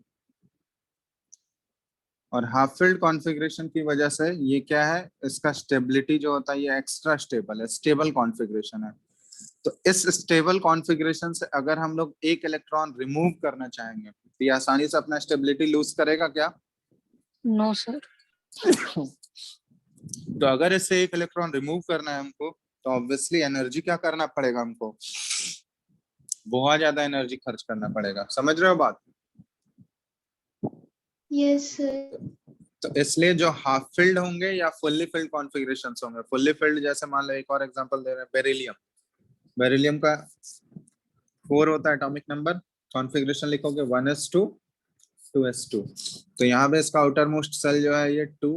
और हाफ फिल्ड कॉन्फ़िगरेशन की वजह से ये क्या है, इसका स्टेबिलिटी जो होता है ये एक्स्ट्रा स्टेबल है, स्टेबल कॉन्फ़िगरेशन है। तो इस स्टेबल कॉन्फ़िगरेशन से अगर हम लोग एक इलेक्ट्रॉन रिमूव करना चाहेंगे तो ये आसानी से अपना स्टेबिलिटी लूज करेगा क्या? No sir. तो अगर इससे एक इलेक्ट्रॉन रिमूव करना है हमको तो ऑब्वियसली एनर्जी क्या करना पड़ेगा हमको, बहुत ज्यादा एनर्जी खर्च करना पड़ेगा। समझ रहे हो बात? Yes sir. तो इसलिए जो हाफ फिल्ड होंगे या फुल्ली फिल्ड कॉन्फ़िगरेशंस होंगे, फुल्ली फिल्ड जैसे मान लो एक और एग्जांपल दे रहे हैं, बेरिलियम। बेरिलियम का 4 होता है एटॉमिक नंबर, कॉन्फ़िगरेशन लिखोगे 1s2 2s2। तो यहाँ पे इसका आउटर मोस्ट सेल जो है ये 2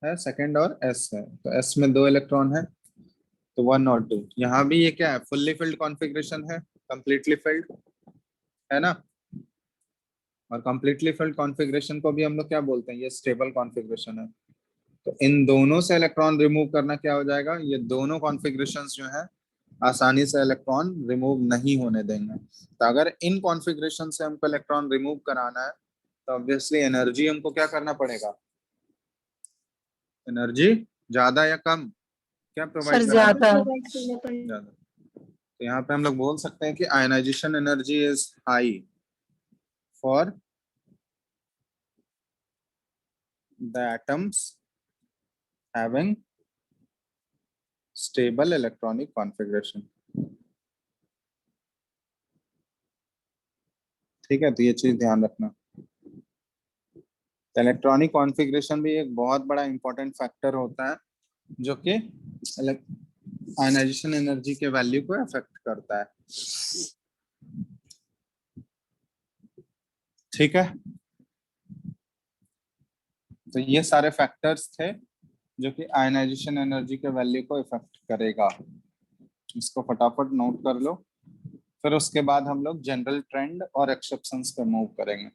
है, सेकंड और s है, तो s में 2 इलेक्ट्रॉन है, तो 1 और 2। यहाँ भी ये क्या है, फुल्ली फिल्ड कॉन्फ़िगरेशन है, कंप्लीटली फिल्ड, है ना? और कंप्लीटली फिल्ड कॉन्फ़िगरेशन को भी हम लोग क्या बोलते हैं, ये स्टेबल कॉन्फ़िगरेशन है। तो इन दोनों से इलेक्ट्रॉन रिमूव करना क्या हो जाएगा, ये दोनों कॉन्फ़िगरेशंस जो है आसानी से इलेक्ट्रॉन रिमूव नहीं होने देंगे। तो अगर इन कॉन्फ़िगरेशन से हमको इलेक्ट्रॉन रिमूव कराना है तो ऑब्वियसली एनर्जी हमको क्या करना पड़ेगा, एनर्जी ज्यादा या कम, क्या प्रोवाइड सर करना ज्यादा। प्रोवाइड करना पड़ेगा। ज्यादा। तो यहाँ पे हम लोग बोल सकते हैं कि ionisation energy is high for the atoms having stable electronic configuration. ठीक है, तो ये चीज ध्यान रखना। इलेक्ट्रॉनिक कॉन्फ़िगरेशन भी एक बहुत बड़ा इंपॉर्टेंट फैक्टर होता है जो कि आयनाइजेशन एनर्जी के वैल्यू को अफेक्ट करता है। ठीक है, तो ये सारे फैक्टर्स थे जो कि आयनाइजेशन एनर्जी के वैल्यू को इफेक्ट करेगा। इसको फटाफट नोट कर लो, फिर उसके बाद हम लोग जनरल ट्रेंड और एक्सेप्शंस पे मूव करेंगे।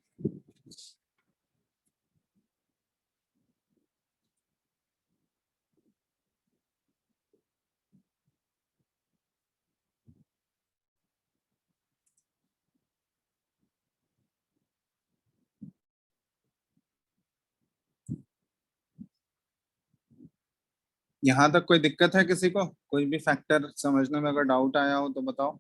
यहाँ तक कोई दिक्कत है किसी को? कोई भी फैक्टर समझने में अगर डाउट आया हो तो बताओ।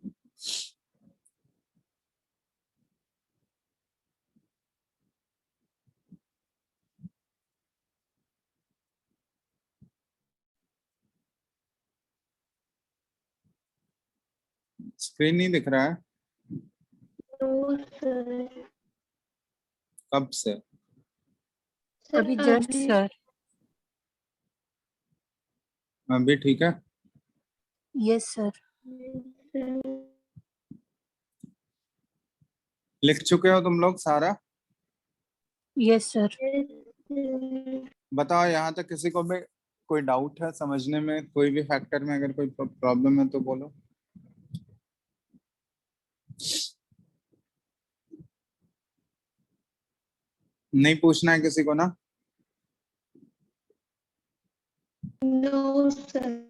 स्क्रीन नहीं दिख रहा है? No sir. कब से? सर अभी जस्ट सर। अभी ठीक है? Yes sir. लिख चुके हो तुम लोग सारा? Yes sir. बताओ यहाँ तक किसी को भी कोई डाउट है समझने में, कोई भी फैक्टर में अगर कोई प्रॉब्लम है तो बोलो। नहीं पूछना है किसी को ना? No sir.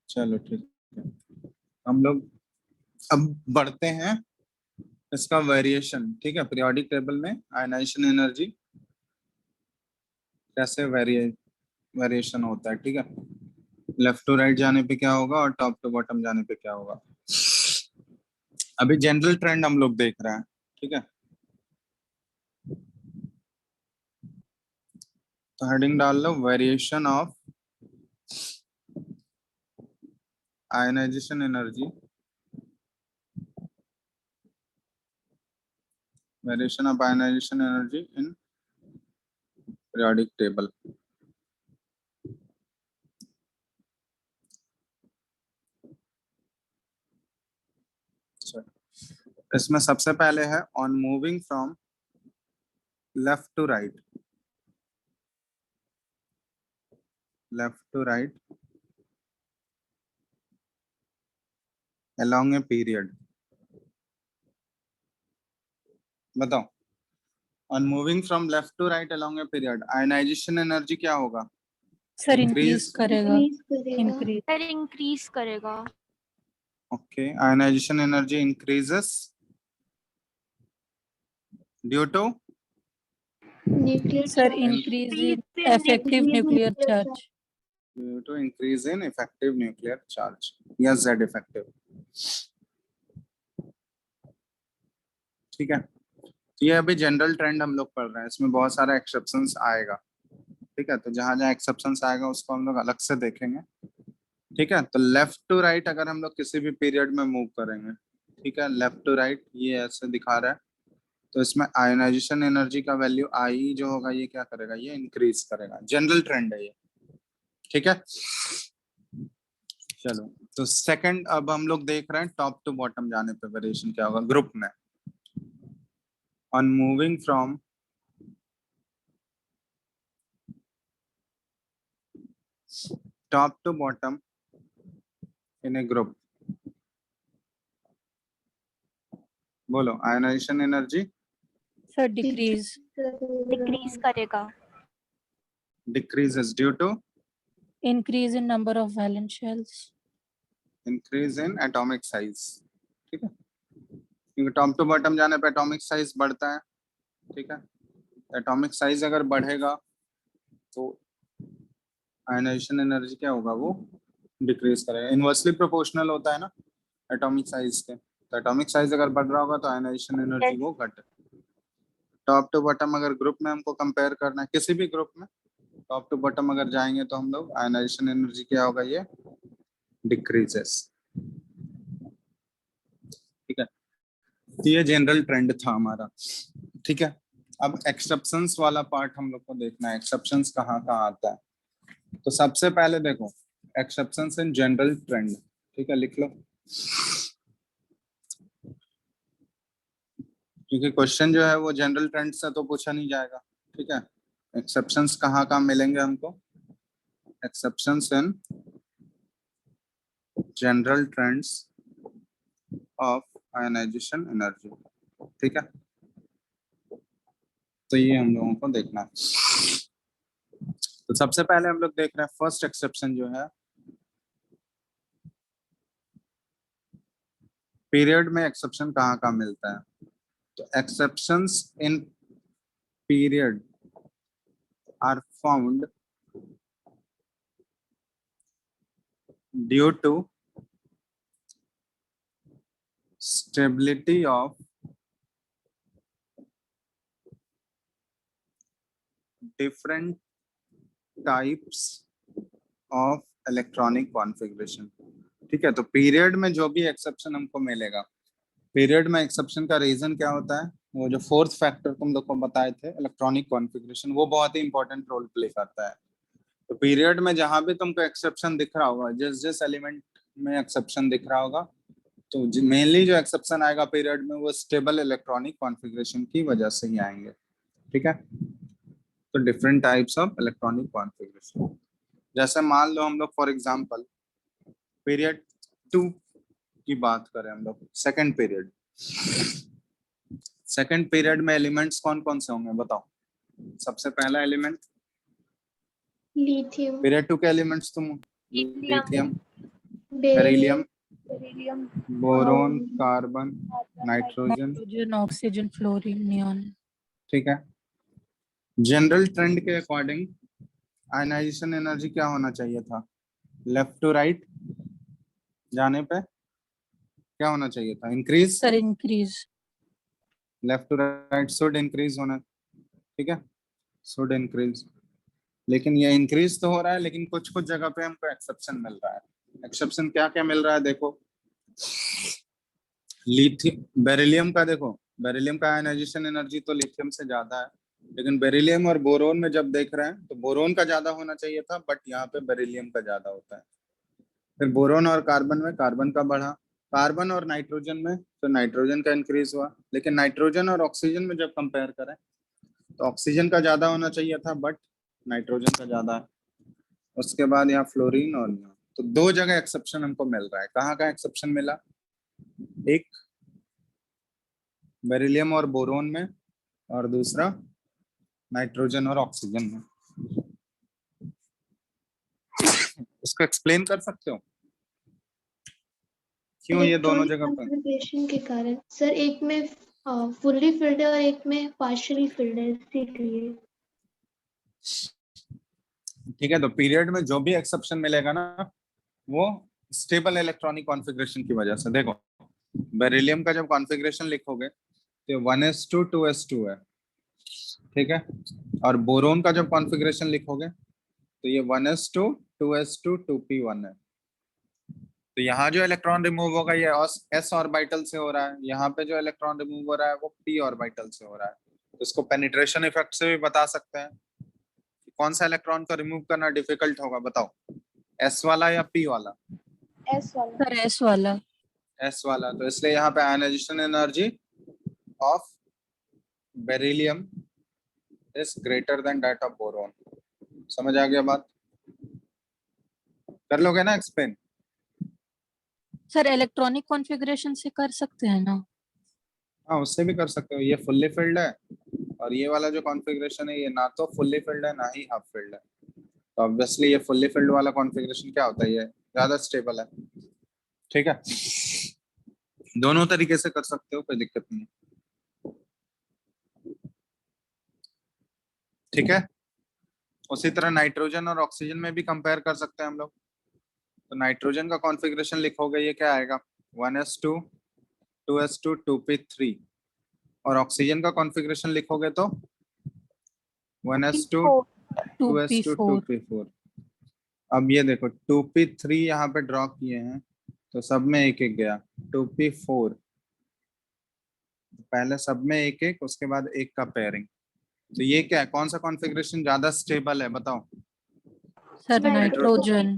चलो ठीक है, हम लोग अब बढ़ते हैं इसका वेरिएशन। ठीक है, पीरियोडिक टेबल में आयनाइजेशन एनर्जी कैसे वेरिएशन होता है। ठीक है, लेफ्ट टू राइट जाने पे क्या होगा और टॉप टू बॉटम जाने पे क्या होगा। अभी जनरल ट्रेंड हम लोग देख रहे हैं। ठीक है, तो हेडिंग डाल लो variation of ionization energy, variation of ionization energy in periodic table. इसमें सबसे पहले है on moving from left to right, left to right along a period। बताओ, on moving from left to right along a period ionization energy क्या होगा? Sir Increase- increase करेगा। Increase. Sir increase करेगा। Okay, ionization energy increases due to nuclear sir increase in effective nuclear charge. due to increase in effective nuclear charge या Z effective। ठीक है, ये अभी general trend हम लोग पढ़ रहे हैं, इसमें बहुत सारा एक्सेप्शंस आएगा। ठीक है, तो जहां जहां एक्सेप्शंस आएगा उसको हम लोग अलग से देखेंगे। ठीक है, तो लेफ्ट टू राइट अगर हम लोग किसी भी पीरियड में मूव करेंगे, ठीक है, लेफ्ट टू राइट ये ऐसे दिखा रहा है, तो इसमें आयनाइजेशन एनर्जी का वैल्यू आई जो होगा ये क्या करेगा, ये इंक्रीज करेगा। जनरल ट्रेंड है ये। ठीक है, चलो तो सेकंड अब हम लोग देख रहे हैं टॉप टू बॉटम जाने पे वेरिएशन क्या होगा ग्रुप में। On moving from top to bottom in a group, बोलो ionization energy sir decrease. Decrease करेगा। decreases due to increase in number of valence shells. increase in atomic size। ठीक है, क्योंकि टॉप टू बॉटम जाने पे atomic size बढ़ता है। ठीक है, एटॉमिक साइज अगर बढ़ेगा तो आयनाइजेशन एनर्जी क्या होगा, वो डिक्रीज करेगा। इनवर्सली प्रोपोर्शनल होता है ना एटॉमिक साइज के, तो एटॉमिक साइज अगर बढ़ रहा होगा तो आयनाइजेशन एनर्जी वो घटे। टॉप टू बॉटम अगर ग्रुप में हमको कंपेयर करना है, किसी भी ग्रुप में टॉप टू बॉटम अगर जाएंगे तो हम लोग आयनाइजेशन एनर्जी क्या होगा, ये डिक्रीजेस। ठीक है, तो ये जनरल ट्रेंड था हमारा। ठीक है, अब एक्सेप्शंस वाला पार्ट हम लोग को देखना है, एक्सेप्शंस कहाँ कहाँ आता है। तो सबसे पहले देखो एक्सेप्शंस इन जनरल ट्रेंड। ठीक है, लिख लो, क्योंकि क्वेश्चन जो है वो जनरल ट्रेंड से तो पूछा नहीं जाएगा। ठीक है, एक्सेप्शंस कहाँ कहाँ मिलेंगे हमको, exceptions in general trends of ionization energy. ठीक है, तो ये हम लोगों को देखना है। तो सबसे पहले हम लोग देख रहे हैं फर्स्ट एक्सेप्शन जो है, पीरियड में एक्सेप्शन कहाँ कहाँ मिलता है। तो exceptions in period are found due to stability of different types of electronic configuration। ठीक है, तो पीरियड में जो भी एक्सेप्शन हमको मिलेगा, पीरियड में एक्सेप्शन का रीजन क्या होता है, वो जो फोर्थ फैक्टर तुम लोग को बताए थे इलेक्ट्रॉनिक कॉन्फ़िगरेशन, वो बहुत ही इंपॉर्टेंट रोल प्ले करता है। तो पीरियड में जहां भी तुमको एक्सेप्शन दिख रहा होगा, जिस जिस एलिमेंट में एक्सेप्शन दिख रहा होगा, तो मेनली जो एक्सेप्शन आएगा पीरियड में वो स्टेबल इलेक्ट्रॉनिक कॉन्फ़िगरेशन की वजह से ही आएंगे। ठीक है, तो different types of electronic configuration, जैसे मान लो हम लोग फॉर एग्जांपल पीरियड 2 की बात करें, हम लोग सेकंड पीरियड में एलिमेंट्स कौन कौन से होंगे बताओ। सबसे पहला एलिमेंट लिथियम, पीरियड 2 के एलिमेंट्स तुम lithium, beryllium, beryllium, boron, carbon, nitrogen. Nitrogen, oxygen, fluorine, neon. ठीक है, जनरल ट्रेंड के अकॉर्डिंग आयनाइजेशन एनर्जी क्या होना चाहिए था, लेफ्ट टू राइट जाने पे क्या होना चाहिए था, increase, sir increase. Left to right should increase होना। ठीक है, शुड इंक्रीज, लेकिन ये इंक्रीज तो हो रहा है, लेकिन कुछ कुछ जगह पे हमको एक्सेप्शन मिल रहा है। एक्सेप्शन क्या क्या मिल रहा है देखो, लिथियम बेरिलियम का देखो, बेरिलियम का आयनाइजेशन एनर्जी तो लिथियम से ज्यादा है, लेकिन बेरिलियम और बोरोन में जब देख रहे हैं तो बोरोन का ज्यादा होना चाहिए था, बट यहाँ पे बेरिलियम का ज्यादा होता है। फिर बोरोन और कार्बन में कार्बन का बढ़ा, कार्बन और नाइट्रोजन में तो नाइट्रोजन का इंक्रीज हुआ, लेकिन नाइट्रोजन और ऑक्सीजन में जब कंपेयर करें तो ऑक्सीजन का ज्यादा होना चाहिए था, बट नाइट्रोजन का ज्यादा है। उसके बाद यहाँ फ्लोरीन और नियॉन, तो दो जगह एक्सेप्शन हमको मिल रहा है। कहाँ का एक्सेप्शन मिला, एक बेरिलियम और बोरोन में, और दूसरा नाइट्रोजन और ऑक्सीजन में। इसको एक्सप्लेन कर सकते हो क्यों ये दोनों जगह पर। कॉन्फ़िगरेशन के कारण सर, एक में फुल्ली फिल्ड है और एक में पार्शियली फिल्ड है, इसीलिए। ठीक है, तो पीरियड में जो भी एक्सेप्शन मिलेगा ना, वो स्टेबल इलेक्ट्रॉनिक कॉन्फ़िगरेशन की वजह से। देखो बेरिलियम का जब कॉन्फ़िगरेशन लिखोगे तो 1s2 2s2 है, ठीक है, और बोरोन का जब कॉन्फ़िगरेशन लिखोगे तो ये 1s2 2s2 2p1 है। तो यहाँ जो इलेक्ट्रॉन रिमूव होगा ये s ऑर्बिटल से हो रहा है, यहाँ पे जो इलेक्ट्रॉन रिमूव हो रहा है वो p ऑर्बिटल से हो रहा है। तो इसको पेनिट्रेशन इफेक्ट से भी बता सकते हैं कि कौन सा इलेक्ट्रॉन को रिमूव करना डिफिकल्ट होगा, बताओ, s वाला या p वाला। सर एस वाला। s वाला, तो इसलिए यहाँ पे ionisation energy of beryllium is greater than that of boron. समझ आ गया बात, कर लोगे ना एक्सप्लेन। सर इलेक्ट्रॉनिक कॉन्फ़िगरेशन से कर सकते हैं ना। हाँ उससे भी कर सकते हो, ये फुल्ली फिल्ड है और ये वाला जो कॉन्फ़िगरेशन है ये ना तो फुल्ली फिल्ड है ना ही हाफ फिल्ड है, तो ऑब्वियसली ये फुल्ली फिल्ड वाला कॉन्फ़िगरेशन क्या होता है, ये ज्यादा स्टेबल है। ठीक है, दोनों तरीके से कर सकते हो, कोई दिक्कत नहीं है। ठीक है, उसी तरह नाइट्रोजन और ऑक्सीजन में भी कंपेयर कर सकते हैं हम लोग। तो नाइट्रोजन का कॉन्फ़िगरेशन लिखोगे ये क्या आएगा, 1s2 2s2 2p3, और ऑक्सीजन का कॉन्फ़िगरेशन लिखोगे तो 1s2 2s2 2p4। 2p4। अब ये देखो 2p3 यहाँ पे ड्रॉ किए हैं तो सब में एक एक गया, 2p4 पहले सब में एक एक, उसके बाद एक का पेयरिंग। तो ये क्या है, कौन सा कॉन्फ़िगरेशन ज्यादा स्टेबल है बताओ। Sir nitrogen.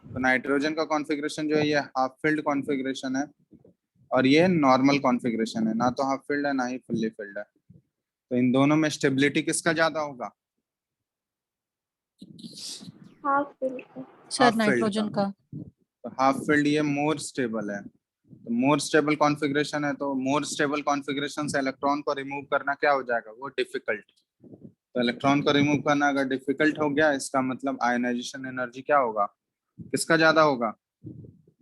तो नाइट्रोजन का कॉन्फ़िगरेशन जो है ये हाफ फिल्ड कॉन्फ़िगरेशन है और ये नॉर्मल कॉन्फ़िगरेशन है, ना तो हाफ फिल्ड है ना ही फुल्ली फिल्ड है। तो इन दोनों में स्टेबिलिटी किसका ज्यादा होगा, half filled sir half filled nitrogen का। का। तो हाफ फिल्ड ये मोर स्टेबल है, तो मोर स्टेबल कॉन्फ़िगरेशन है, तो मोर स्टेबल कॉन्फ़िगरेशन से इलेक्ट्रॉन को रिमूव करना क्या हो जाएगा, वो डिफिकल्ट। तो इलेक्ट्रॉन को रिमूव करना अगर डिफिकल्ट हो गया, इसका मतलब आयनाइजेशन एनर्जी क्या होगा, किसका ज्यादा होगा,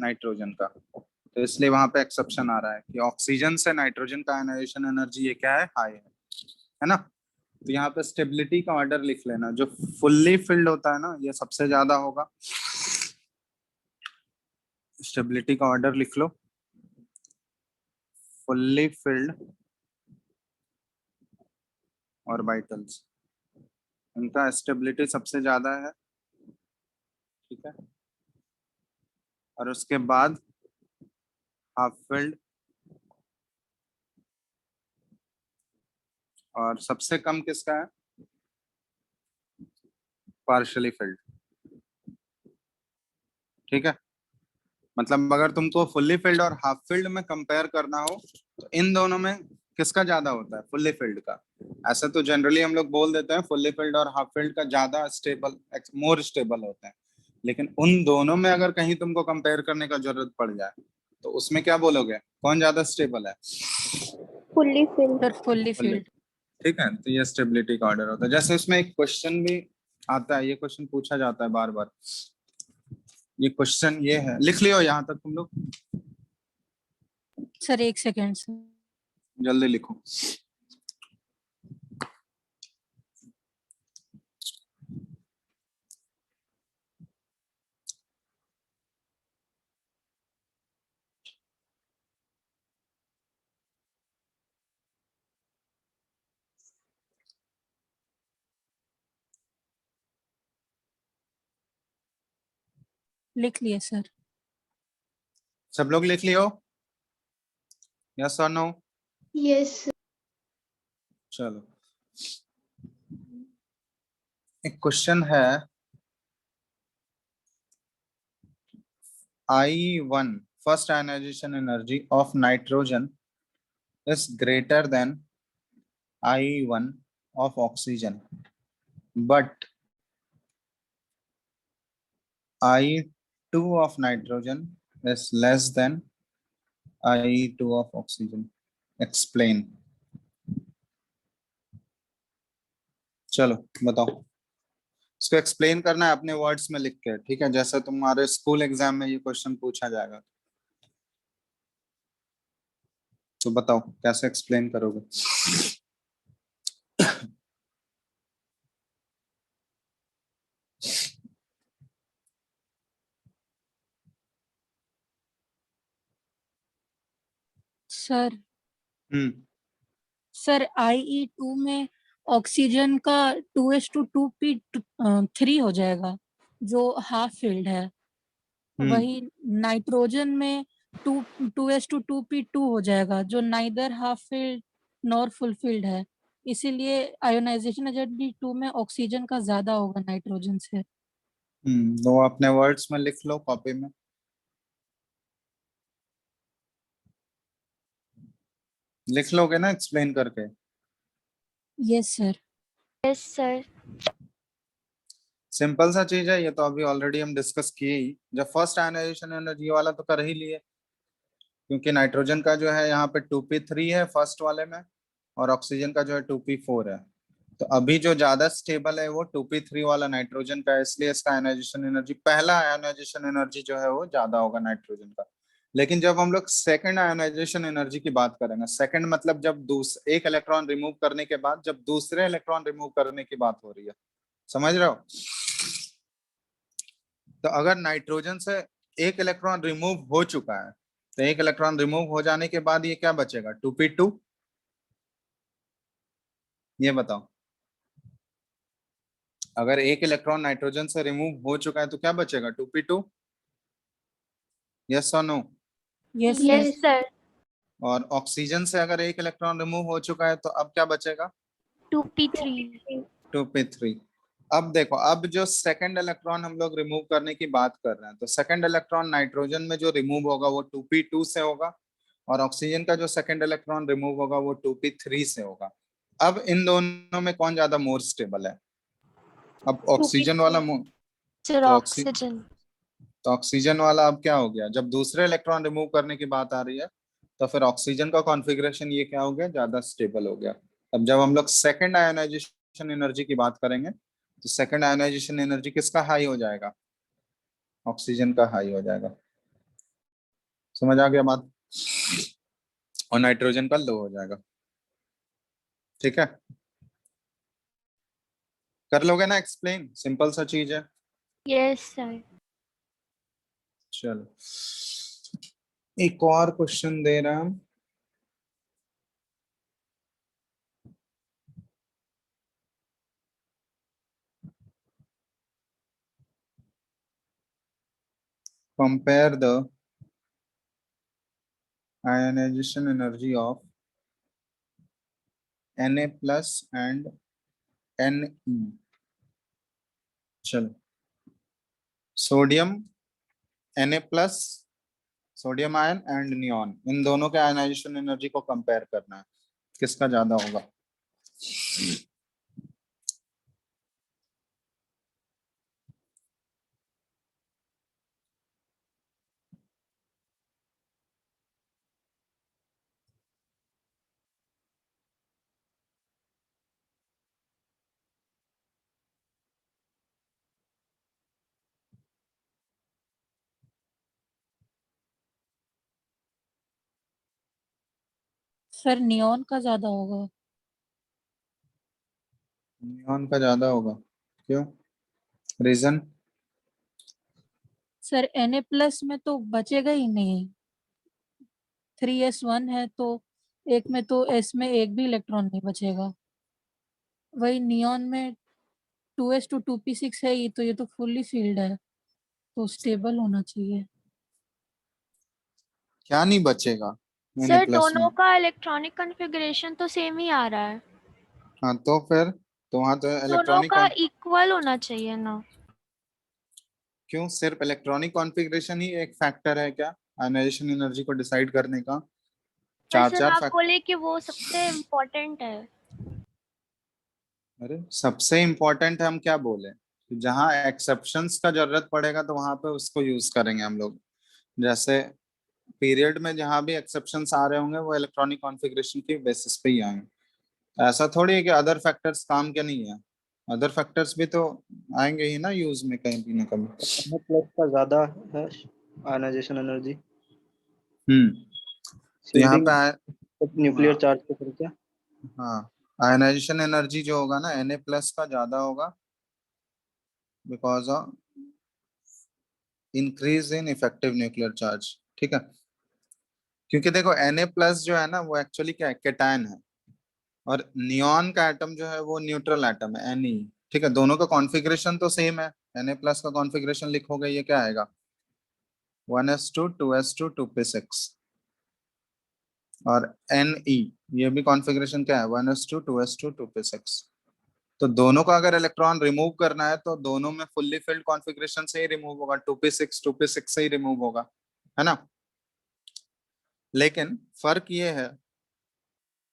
नाइट्रोजन का। तो इसलिए वहां पे एक्सेप्शन आ रहा है कि ऑक्सीजन से नाइट्रोजन का आयनाइजेशन एनर्जी ये क्या है, हाई है ना। तो यहाँ पे स्टेबिलिटी का ऑर्डर लिख लेना, जो फुल्ली फिल्ड होता है ना ये सबसे ज्यादा होगा, स्टेबिलिटी का ऑर्डर लिख लो, फुल्ली फिल्ड ऑर्बिटल्स, इनका स्टेबिलिटी सबसे ज्यादा है। ठीक है, और उसके बाद हाफ फिल्ड, और सबसे कम किसका है? Partially field. ठीक है, मतलब अगर तुमको फुल्ली फिल्ड और हाफ फिल्ड में कंपेयर करना हो तो इन दोनों में किसका ज्यादा होता है? फुल्ली फिल्ड का। ऐसा तो जनरली हम लोग बोल देते हैं फुल्ली फिल्ड और हाफ फिल्ड का ज्यादा स्टेबल, मोर स्टेबल होता है, लेकिन उन दोनों में अगर कहीं तुमको कंपेयर करने का जरूरत पड़ जाए तो उसमें क्या बोलोगे, कौन ज्यादा स्टेबल है? Fully filled. Sir fully fully. Field. ठीक है, तो ये स्टेबिलिटी का ऑर्डर होता है। जैसे इसमें एक क्वेश्चन भी आता है, ये क्वेश्चन पूछा जाता है बार बार। ये क्वेश्चन ये है, लिख लियो यहाँ तक तुम लोग, सर एक सेकेंड सर। जल्दी लिखो। लिख लिए सर। सब लोग लिख लियो, यस और नो? यस। चलो, एक क्वेश्चन है, I1 first ionization energy of nitrogen is greater than I1 of oxygen, but I2 of nitrogen is less than I2 of oxygen. Explain. चलो बताओ, इसको एक्सप्लेन करना है अपने वर्ड्स में लिख के, ठीक है? जैसा तुम्हारे स्कूल एग्जाम में ये क्वेश्चन पूछा जाएगा, तो बताओ कैसे एक्सप्लेन करोगे? सर हम्म सर IE2 में ऑक्सीजन का 2:2p3 हो जाएगा जो हाफ फील्ड है। वही नाइट्रोजन में 2:2p2 हो जाएगा जो neither half field nor fulfilled है। इसीलिए आयोनाइजेशन एनर्जी 2 में ऑक्सीजन का ज्यादा होगा नाइट्रोजन से। तो अपने वर्ड्स में लिख लो कॉपी में। लिख लोगे ना एक्सप्लेन करके? Yes sir. Yes sir. Simple सा चीज है ये, तो अभी ऑलरेडी हम डिस्कस किए ही, जब फर्स्ट आयनाइजेशन एनर्जी वाला तो कर ही लिए, क्योंकि नाइट्रोजन का जो है यहाँ पे 2p3 है फर्स्ट वाले में, और ऑक्सीजन का जो है 2p4 है। तो अभी जो ज्यादा स्टेबल है वो 2p3 वाला नाइट्रोजन का है, इसलिए इसका आयनाइजेशन एनर्जी, पहला आयनाइजेशन एनर्जी जो है वो ज्यादा होगा नाइट्रोजन का। लेकिन जब हम लोग सेकंड आयनाइजेशन एनर्जी की बात करेंगे, सेकंड मतलब जब एक इलेक्ट्रॉन रिमूव करने के बाद जब दूसरे इलेक्ट्रॉन रिमूव करने की बात हो रही है, समझ रहे हो? तो अगर नाइट्रोजन से एक इलेक्ट्रॉन रिमूव हो चुका है, तो एक इलेक्ट्रॉन रिमूव हो जाने के बाद ये क्या बचेगा? 2p2। ये बताओ, अगर एक इलेक्ट्रॉन नाइट्रोजन से रिमूव हो चुका है तो क्या बचेगा? 2p2। यस और no? Yes sir. Yes sir. और ऑक्सीजन से अगर एक इलेक्ट्रॉन रिमूव हो चुका है तो अब क्या बचेगा? 2p3। 2p3। अब देखो, अब जो सेकंड इलेक्ट्रॉन हम लोग रिमूव करने की बात कर रहे हैं, तो सेकंड इलेक्ट्रॉन नाइट्रोजन में जो रिमूव होगा वो 2p2 से होगा, और ऑक्सीजन का जो सेकंड इलेक्ट्रॉन रिमूव होगा वो 2p3 से होगा। अब इन दोनों में कौन ज्यादा मोर स्टेबल है? अब ऑक्सीजन वाला सर तो ऑक्सीजन। ऑक्सीजन वाला अब क्या हो गया, जब दूसरे इलेक्ट्रॉन रिमूव करने की बात आ रही है तो फिर ऑक्सीजन का कॉन्फ़िगरेशन ये क्या हो गया? ज्यादा स्टेबल हो गया। अब जब हम लोग सेकंड आयोनाइजेशन एनर्जी की बात करेंगे तो सेकंड आयोनाइजेशन एनर्जी किसका हाई हो जाएगा? ऑक्सीजन का हाई हो जाएगा। समझ आ गया बात? और नाइट्रोजन का लो हो जाएगा। ठीक है, कर लोगे ना एक्सप्लेन? सिंपल सा चीज है। Yes sir. चलो, एक और क्वेश्चन दे रहा हूं। compare the ionization energy of Na plus and Ne. चलो, sodium Na plus, sodium ion and neon, इन दोनों के आयनाइजेशन एनर्जी को कंपेयर करना है, किसका ज्यादा होगा। सर नियॉन का ज्यादा होगा। नियॉन का ज्यादा होगा, क्यों, रीजन। सर Na+ में तो बचेगा ही नहीं, 3s1 है तो एक में तो s में एक भी इलेक्ट्रॉन नहीं बचेगा। वही नियॉन में 2s2 2p6 है ही, तो ये तो फुल्ली फील्ड है, तो स्टेबल होना चाहिए। क्या नहीं बचेगा Na सर प्लस में। दोनों का इलेक्ट्रॉनिक कॉन्फ़िगरेशन तो सेम ही आ रहा है, हाँ तो फिर, तो वहां तो दोनों इलेक्ट्रॉनिक, का इक्वल होना चाहिए ना। क्यों सिर्फ इलेक्ट्रॉनिक कॉन्फ़िगरेशन ही एक फैक्टर है क्या आयनाइजेशन एनर्जी को डिसाइड करने का। पर चार सर चार आप फैक्टर। बोले कि वो सबसे इम्पोर्टेंट है। अरे सबसे इम्पोर्टेंट है, हम क्या बोले, कि जहाँ एक्सेप्शंस का जरूरत पड़ेगा तो वहां पे उसको यूज करेंगे हम लोग। जैसे पीरियड में जहां भी एक्सेप्शंस आ रहे होंगे वो इलेक्ट्रॉनिक कॉन्फ़िगरेशन की बेसिस पे ही आएंगे। ऐसा थोड़ी है कि अदर फैक्टर्स काम के नहीं है, अदर फैक्टर्स भी तो आएंगे ही ना यूज में कहीं भी ना कहीं। Na प्लस का ज्यादा है आयनाइजेशन एनर्जी, तो यहाँ शील्डिंग पे न्यूक्लियर हाँ, चार्ज के क्या। हाँ आयनाइजेशन एनर्जी जो होगा ना Na प्लस का ज्यादा होगा, because of increase in effective nuclear charge. ठीक है, क्योंकि देखो Na प्लस जो है ना वो एक्चुअली क्या है, केटायन है, और नियॉन का एटम जो है वो न्यूट्रल एटम है Ne। ठीक है, दोनों का कॉन्फ़िगरेशन तो सेम है। Na प्लस का कॉन्फ़िगरेशन लिखोगे ये क्या आएगा, 1s2 2s2 2p6, और Ne ये भी कॉन्फ़िगरेशन क्या है, 1s2 2s2 2p6। तो दोनों का अगर इलेक्ट्रॉन रिमूव करना है तो दोनों में फुल्ली फिल्ड कॉन्फ़िगरेशन से ही रिमूव होगा, 2p6 से ही रिमूव होगा, है ना। लेकिन फर्क ये है,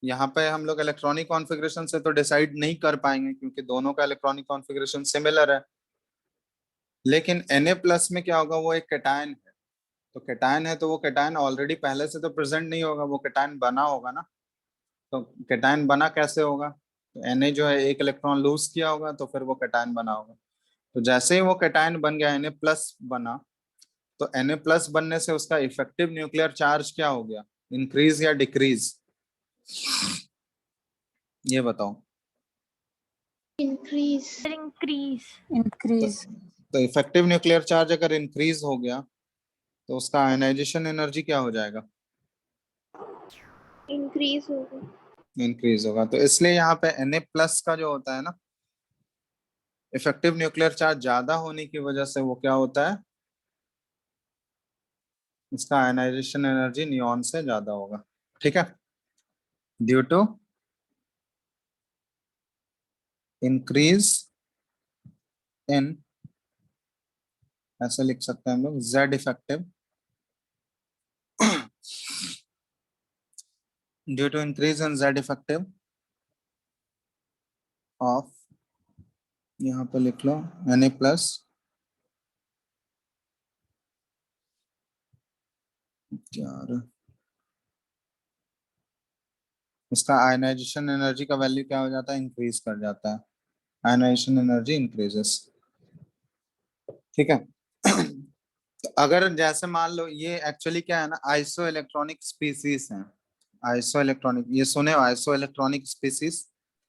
यहाँ पे हम लोग इलेक्ट्रॉनिक कॉन्फ़िगरेशन से तो डिसाइड नहीं कर पाएंगे क्योंकि दोनों का इलेक्ट्रॉनिक कॉन्फ़िगरेशन सिमिलर है। लेकिन Na प्लस में क्या होगा, वो एक कैटायन है, तो कैटायन है तो वो कैटायन ऑलरेडी पहले से तो प्रेजेंट नहीं होगा, वो कैटायन बना होगा ना। तो कैटायन बना कैसे होगा, तो Na जो है एक इलेक्ट्रॉन लूज किया होगा तो फिर वो कैटायन बना होगा। तो जैसे ही वो कैटायन बन गया, Na प्लस बना, तो Na प्लस बनने से उसका इफेक्टिव न्यूक्लियर चार्ज क्या हो गया, इंक्रीज या डिक्रीज, ये बताओ। इंक्रीज। इंक्रीज। तो, इंक्रीज। तो इफेक्टिव न्यूक्लियर चार्ज अगर इंक्रीज हो गया तो उसका आयनाइजेशन एनर्जी क्या हो जाएगा, इंक्रीज होगा। इंक्रीज होगा। तो इसलिए यहाँ पे Na प्लस का जो होता है ना, इफेक्टिव न्यूक्लियर चार्ज ज्यादा होने की वजह से वो क्या होता है, इसका आयनाइजेशन एनर्जी नियॉन से ज्यादा होगा। ठीक है, ड्यू टू इंक्रीज इन, ऐसे लिख सकते हैं हम लोग, Z effective, due to increase in Z effective of, यहाँ पे लिख लो Na प्लस यार, इसका आयनाइजेशन एनर्जी का वैल्यू क्या हो जाता है, इंक्रीज कर जाता है, आयनाइजेशन एनर्जी इंक्रीजेस। ठीक है। तो अगर जैसे मान लो ये एक्चुअली क्या है ना, आइसो इलेक्ट्रॉनिक स्पीसीज है, आइसो इलेक्ट्रॉनिक, ये सुने हो iso electronic species,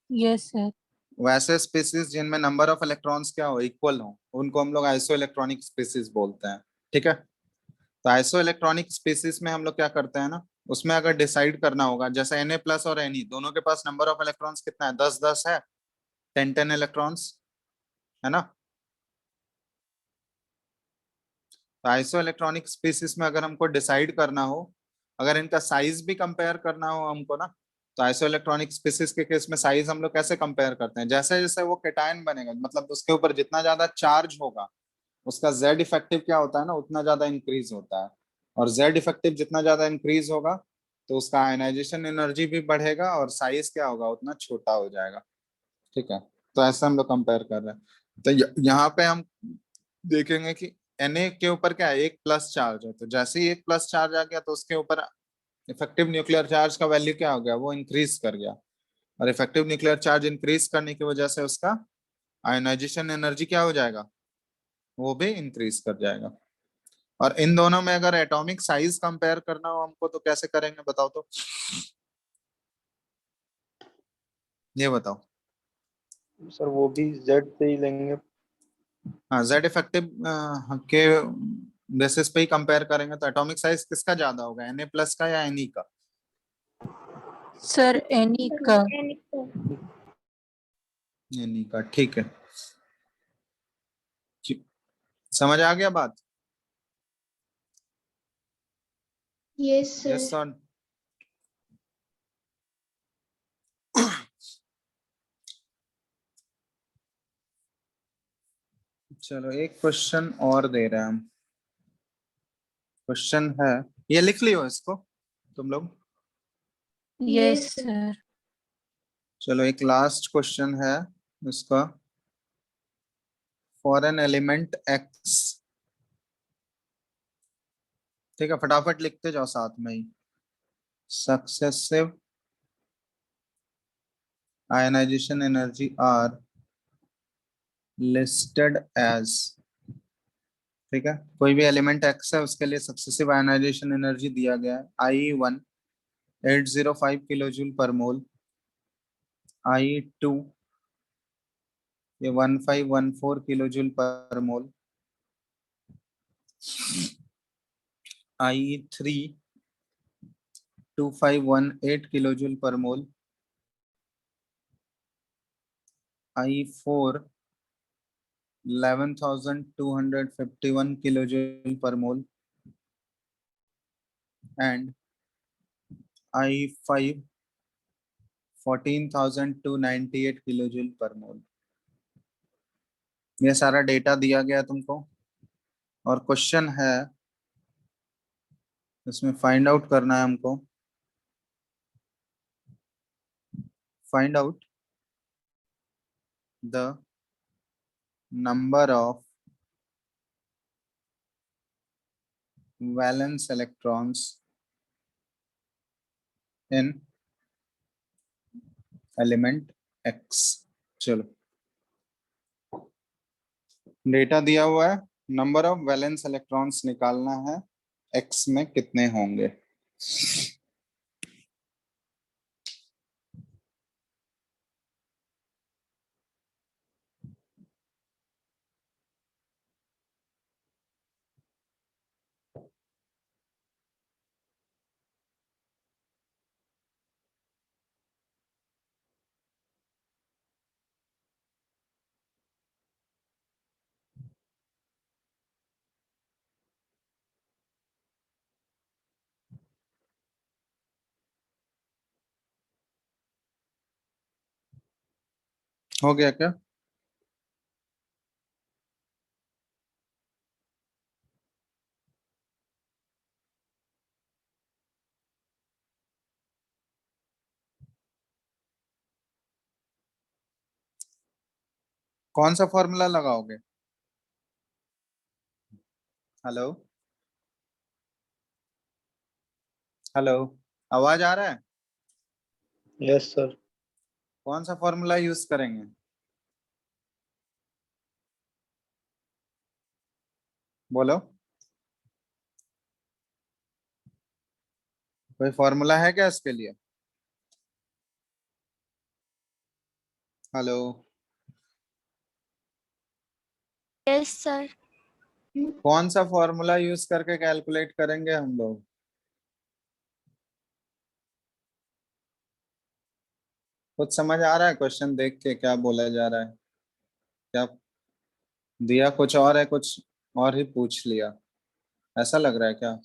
yes sir. वैसे स्पीसीज जिनमें नंबर ऑफ इलेक्ट्रॉन्स क्या हो, इक्वल हो, उनको हम लोग आइसो इलेक्ट्रॉनिक स्पीसीज बोलते हैं। ठीक है, तो आइसो इलेक्ट्रॉनिक स्पीसीज में हम लोग क्या करते हैं ना, उसमें अगर डिसाइड करना होगा, जैसे Na प्लस और Ne दोनों के पास नंबर ऑफ इलेक्ट्रॉन्स कितना है, 10 10 है, 10 10 इलेक्ट्रॉन्स, है ना। तो आइसो इलेक्ट्रॉनिक स्पीसीज में अगर हमको डिसाइड करना हो, अगर इनका साइज भी कंपेयर करना हो हमको ना, तो आइसो इलेक्ट्रॉनिक स्पीसीज के केस में साइज हम लोग कैसे कंपेयर करते हैं, जैसे जैसे वो केटायन बनेगा, मतलब उसके ऊपर जितना ज्यादा चार्ज होगा उसका जेड इफेक्टिव क्या होता है ना, उतना ज्यादा इंक्रीज होता है। और जेड इफेक्टिव जितना ज्यादा इंक्रीज होगा तो उसका आयनाइजेशन एनर्जी भी बढ़ेगा और साइज क्या होगा, उतना छोटा हो जाएगा। ठीक है, तो ऐसा हम लोग कंपेयर कर रहे हैं। तो यहाँ पे हम देखेंगे कि Na के ऊपर क्या है, एक प्लस चार्ज है, तो जैसे ही एक प्लस चार्ज आ गया तो उसके ऊपर इफेक्टिव न्यूक्लियर चार्ज का वैल्यू क्या हो गया, वो इंक्रीज कर गया। और इफेक्टिव न्यूक्लियर चार्ज इंक्रीज करने की वजह से उसका आयनाइजेशन एनर्जी क्या हो जाएगा, वो भी इंक्रीज कर जाएगा। और इन दोनों में अगर एटॉमिक साइज कंपेयर करना हो हमको तो कैसे करेंगे बताओ तो, ये बताओ। सर वो भी जेड से ही लेंगे। हाँ, जेड इफेक्टिव के बेसिस पे ही कंपेयर करेंगे, तो एटॉमिक साइज किसका ज्यादा होगा, Na प्लस का या Ne का? सर एनी का। Ne का, ठीक है। समझ आ गया बात? Yes yes sir. सर। चलो एक क्वेश्चन और दे रहे हैं हम। क्वेश्चन है, ये लिख लियो इसको तुम लोग। Yes yes sir. चलो एक लास्ट क्वेश्चन है इसका, फॉर एन एलिमेंट एक्स। ठीक है, फटाफट लिखते जाओ साथ में ही। Successive ionization energy are listed as. ठीक है, कोई भी एलिमेंट एक्स है उसके लिए सक्सेसिव आयनाइजेशन एनर्जी दिया गया है, I1 805 किलो जूल पर मोल, I2 ये 1514 किलो जूल पर मोल, I3 2518 किलो जूल पर मोल, I4 11,251 किलो जूल पर mole and I5 14,298 kilo joule पर मोल। ये सारा डेटा दिया गया तुमको और क्वेश्चन है, इसमें फाइंड आउट करना है हमको। Find out the number of valence electrons in element x. चलो डेटा दिया हुआ है, नंबर ऑफ वैलेंस इलेक्ट्रॉन्स निकालना है, एक्स में कितने होंगे। हो गया क्या? कौन सा फॉर्मूला लगाओगे? हेलो हेलो, आवाज आ रहा है? Yes sir. कौन सा फॉर्मूला यूज करेंगे? बोलो, कोई फॉर्मूला है क्या इसके लिए? Hello, yes sir. कौन सा फॉर्मूला यूज करके कैलकुलेट करेंगे हम लोग? कुछ समझ आ रहा है क्वेश्चन देख के क्या बोला जा रहा है? क्या दिया कुछ और है, कुछ और ही पूछ लिया। ऐसा लग रहा है क्या?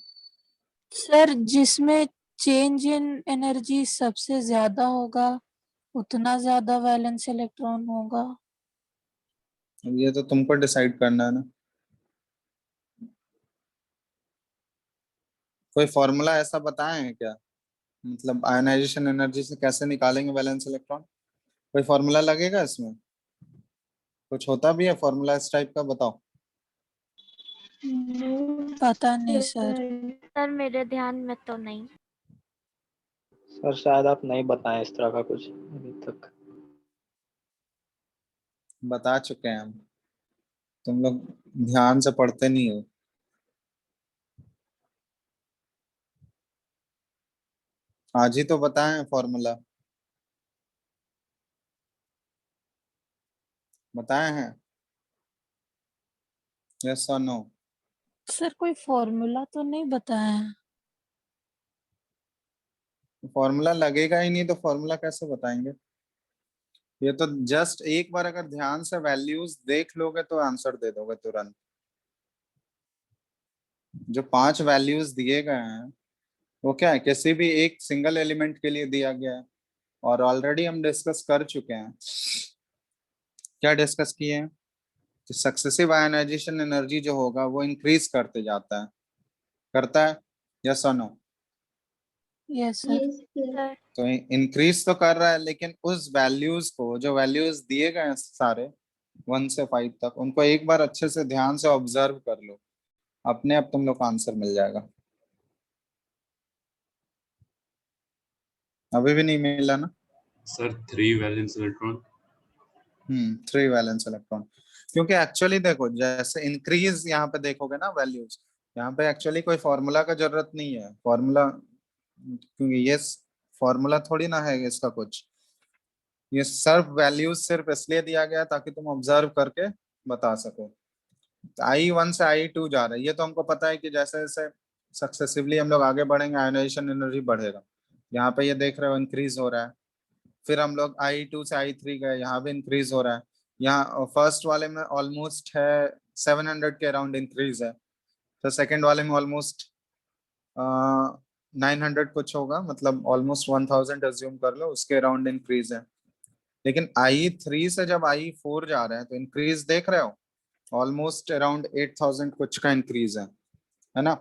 सर जिसमें चेंज इन एनर्जी सबसे ज्यादा होगा उतना ज्यादा वैलेंस इलेक्ट्रॉन होगा। अब ये तो तुमको डिसाइड करना है ना। कोई फॉर्मूला ऐसा बताएं हैं क्या, मतलब आयनाइजेशन एनर्जी से कैसे निकालेंगे वैलेंस इलेक्ट्रॉन? कोई फॉर्मूला लगेगा इसमें? कुछ होता भी है फॉर्मूला इस टाइप का, बताओ। पता नहीं सर। सर मेरे ध्यान में तो नहीं। सर शायद आप नहीं बताएं इस तरह का कुछ अभी तक। बता चुके हैं हम, तुम लोग ध्यान से पढ़ते नहीं हो। आज ही तो बताएं फॉर्मूला, बताए हैं? यस और नो? सर कोई फॉर्मूला तो नहीं बताया है। फॉर्मूला लगेगा ही नहीं तो फॉर्मूला कैसे बताएंगे? ये तो जस्ट एक बार अगर ध्यान से वैल्यूज देख लोगे तो आंसर दे दोगे तुरंत। जो 5 वैल्यूज दिए गए हैं वो क्या है, किसी भी एक सिंगल एलिमेंट के लिए दिया गया है। और ऑलरेडी हम डिस्कस कर चुके हैं। क्या डिस्कस किए हैं? कि सक्सेसिव आयनाइजेशन एनर्जी जो होगा वो इंक्रीज करते जाता है, करता है, यस और no? Yes sir. Yes sir. Sir तो इंक्रीज तो कर रहा है, लेकिन उस वैल्यूज को, जो वैल्यूज दिए गए हैं सारे 1 से 5 तक, उनको एक बार अच्छे से ध्यान से ऑब्जर्व कर लो, अपने आप तुम लोग को आंसर मिल जाएगा। अभी भी नहीं मिला ना? Sir 3 valence electron. 3 valence electron. क्योंकि एक्चुअली देखो, जैसे इंक्रीज यहाँ पे देखोगे ना वैल्यूज, यहाँ पे एक्चुअली कोई फॉर्मूला का जरूरत नहीं है, फॉर्मूला, क्योंकि ये फॉर्मूला थोड़ी ना है इसका कुछ। ये सिर्फ वैल्यूज सिर्फ इसलिए दिया गया ताकि तुम ऑब्जर्व करके बता सको। I1 से I2 जा रहा है, ये तो हमको पता है कि जैसे जैसे सक्सेसिवली हम लोग आगे बढ़ेंगे आयोनाइजेशन एनर्जी बढ़ेगा। यहाँ पे ये देख रहे हो इंक्रीज हो रहा है। फिर हम लोग I2 से I3 गए, यहाँ भी इंक्रीज हो रहा है। यहाँ फर्स्ट वाले में ऑलमोस्ट है 700 के अराउंड इंक्रीज है, तो सेकंड वाले में ऑलमोस्ट 900 कुछ होगा, मतलब ऑलमोस्ट 1000 एज्यूम कर लो, उसके अराउंड इंक्रीज है। लेकिन I3 से जब I4 जा रहे हैं तो इंक्रीज देख रहे हो, ऑलमोस्ट अराउंड 8000 कुछ का इंक्रीज है ना?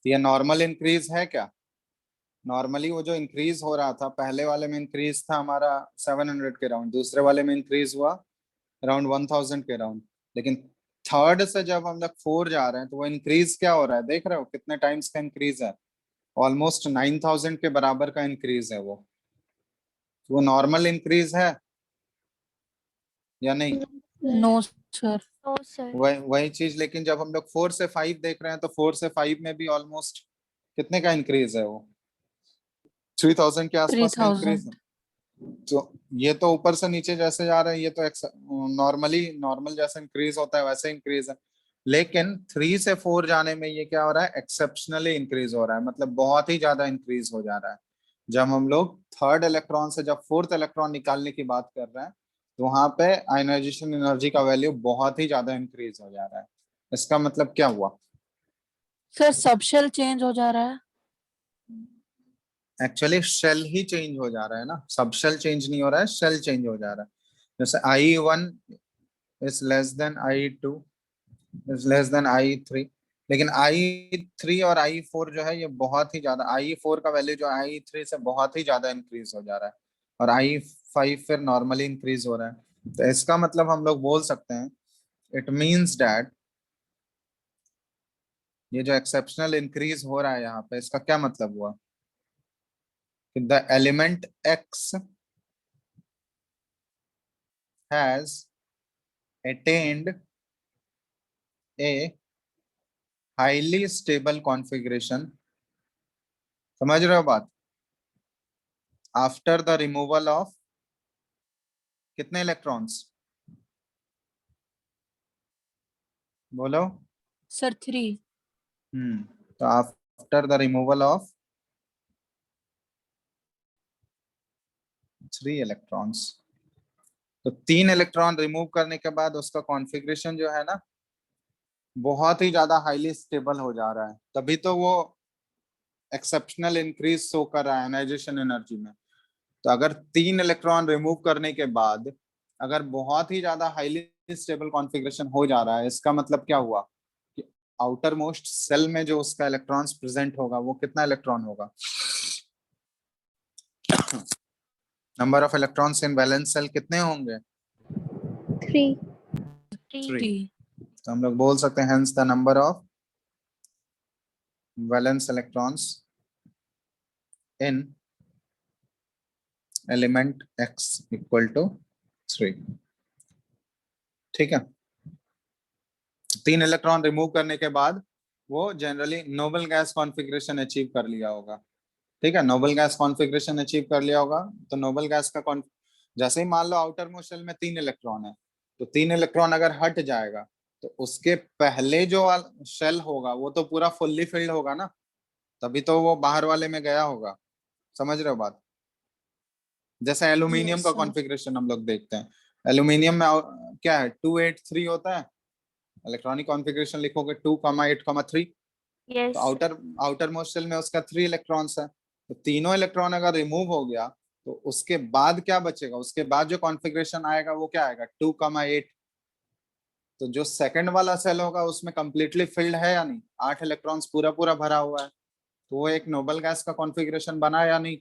ये नॉर्मल इंक्रीज है क्या? नॉर्मली वो जो इंक्रीज हो रहा था, पहले वाले में इंक्रीज था हमारा 700 के राउंड, दूसरे वाले में इंक्रीज हुआ अराउंड 1000 के राउंड। लेकिन थर्ड से जब हम लोग 4 जा रहे हैं तो वो इंक्रीज क्या हो रहा है, देख रहे हो कितने टाइम्स का इंक्रीज है? ऑलमोस्ट 9000 के बराबर का इंक्रीज है वो। तो वो नॉर्मल इंक्रीज है या नहीं? No sir. No sir. वही वही चीज, लेकिन जब हम लोग 4 से 5 देख रहे हैं तो 4 से 5 में भी ऑलमोस्ट कितने का इंक्रीज है वो? 3000 के आसपास का इंक्रीज 3000। है। तो ये तो ऊपर से नीचे जैसे जा रहे हैं, ये तो नॉर्मली नॉर्मल जैसे इंक्रीज होता है वैसे इंक्रीज है। लेकिन 3 से 4 जाने में ये क्या हो रहा है, एक्सेप्शनली इंक्रीज हो रहा है, मतलब बहुत ही ज्यादा इंक्रीज हो जा रहा है। जब हम लोग थर्ड इलेक्ट्रॉन से जब फोर्थ इलेक्ट्रॉन निकालने की बात कर रहे हैं तो वहां पे आयनाइजेशन एनर्जी का वैल्यू बहुत ही ज्यादा इंक्रीज हो जा रहा है। इसका मतलब क्या हुआ? सर सबशेल चेंज हो जा रहा है। एक्चुअली शेल ही चेंज हो जा रहा है ना, सब शेल चेंज नहीं हो रहा है, शेल चेंज हो जा रहा है। जैसे I1 is less than I2 is less than I3, लेकिन I3 और I4 जो है ये बहुत ही ज्यादा, I4 का वैल्यू जो I3 से बहुत ही ज्यादा इंक्रीज हो जा रहा है, और I5 फिर नॉर्मली इंक्रीज हो रहा है। तो इसका मतलब हम लोग बोल सकते हैं, इट मीन्स दैट ये जो एक्सेप्शनल इंक्रीज हो रहा है यहाँ पे, इसका क्या मतलब हुआ कि the element X has attained a highly stable configuration, समझ रहे हो बात? आफ्टर द रिमूवल ऑफ कितने इलेक्ट्रॉन्स, बोलो? सर 3। तो after the removal of 3 electrons, तो 3 इलेक्ट्रॉन रिमूव करने के बाद उसका कॉन्फ़िगरेशन जो है ना, बहुत ही ज्यादा हाईली स्टेबल हो जा रहा है, तभी तो वो एक्सेप्शनल इंक्रीज शो कर रहा है आयनाइजेशन एनर्जी में। तो अगर 3 इलेक्ट्रॉन रिमूव करने के बाद अगर बहुत ही ज्यादा हाईली स्टेबल कॉन्फ़िगरेशन हो जा रहा है, इसका मतलब क्या हुआ कि आउटर मोस्ट सेल में जो उसका इलेक्ट्रॉन्स प्रेजेंट होगा वो कितना इलेक्ट्रॉन होगा? Number of electrons in valence shell कितने होंगे? 3. 3। टी। तो हम लोग बोल सकते हैं hence the number of valence electrons in element X equal to 3। ठीक है, 3 इलेक्ट्रॉन रिमूव करने के बाद वो generally noble gas configuration achieve कर लिया होगा। ठीक है, नोबल गैस कॉन्फ़िगरेशन अचीव कर लिया होगा। तो नोबल गैस का जैसे ही मान लो आउटर मोस्ट शेल में 3 इलेक्ट्रॉन है, तो 3 इलेक्ट्रॉन अगर हट जाएगा तो उसके पहले जो शेल होगा वो तो पूरा फुल्ली फिल्ड होगा ना, तभी तो वो बाहर वाले में गया होगा। समझ रहे हो बात? जैसे एल्यूमिनियम Yes, का sir. कॉन्फ़िगरेशन हम लोग देखते हैं, एल्यूमिनियम में क्या है 283 होता है, इलेक्ट्रॉनिक कॉन्फ़िगरेशन लिखोगे 2,8,3। यस तो आउटर मोस्ट शेल में उसका 3 इलेक्ट्रॉन्स है, तो तीनों इलेक्ट्रॉन अगर रिमूव हो गया तो उसके बाद क्या बचेगा? उसके बाद जो कॉन्फ़िगरेशन आएगा वो क्या आएगा? 2,8। तो जो सेकंड वाला सेल होगा उसमें कंप्लीटली फिल्ड है या नहीं? 8 इलेक्ट्रॉन्स पूरा पूरा भरा हुआ है, तो वो एक नोबल गैस का कॉन्फ़िगरेशन बना या नहीं?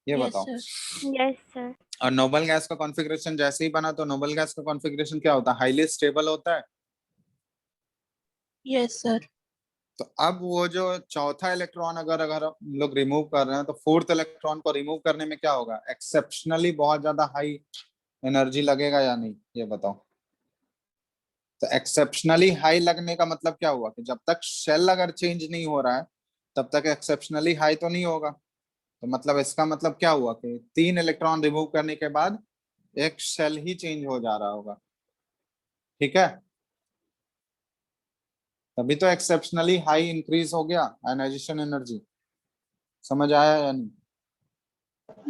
ये Yes, बताओ। sir. यस सर और नोबल गैस का कॉन्फ़िगरेशन जैसे ही बना तो नोबल गैस का कॉन्फ़िगरेशन क्या होता है? हाईली स्टेबल होता है। Yes, sir. तो अब वो जो चौथा इलेक्ट्रॉन अगर हम लोग रिमूव कर रहे हैं तो फोर्थ इलेक्ट्रॉन को रिमूव करने में क्या होगा? एक्सेप्शनली बहुत ज्यादा हाई एनर्जी लगेगा या नहीं? ये बताओ। तो एक्सेप्शनली हाई लगने का मतलब क्या हुआ कि जब तक शेल अगर चेंज नहीं हो रहा है तब तक एक्सेप्शनली हाई तो नहीं होगा। तो मतलब इसका मतलब क्या हुआ कि 3 इलेक्ट्रॉन रिमूव करने के बाद एक शेल ही चेंज हो जा रहा होगा। ठीक है, तभी तो एक्सेप्शनली हाई इंक्रीज हो गया आयनाइजेशन एनर्जी। समझ आया या नहीं?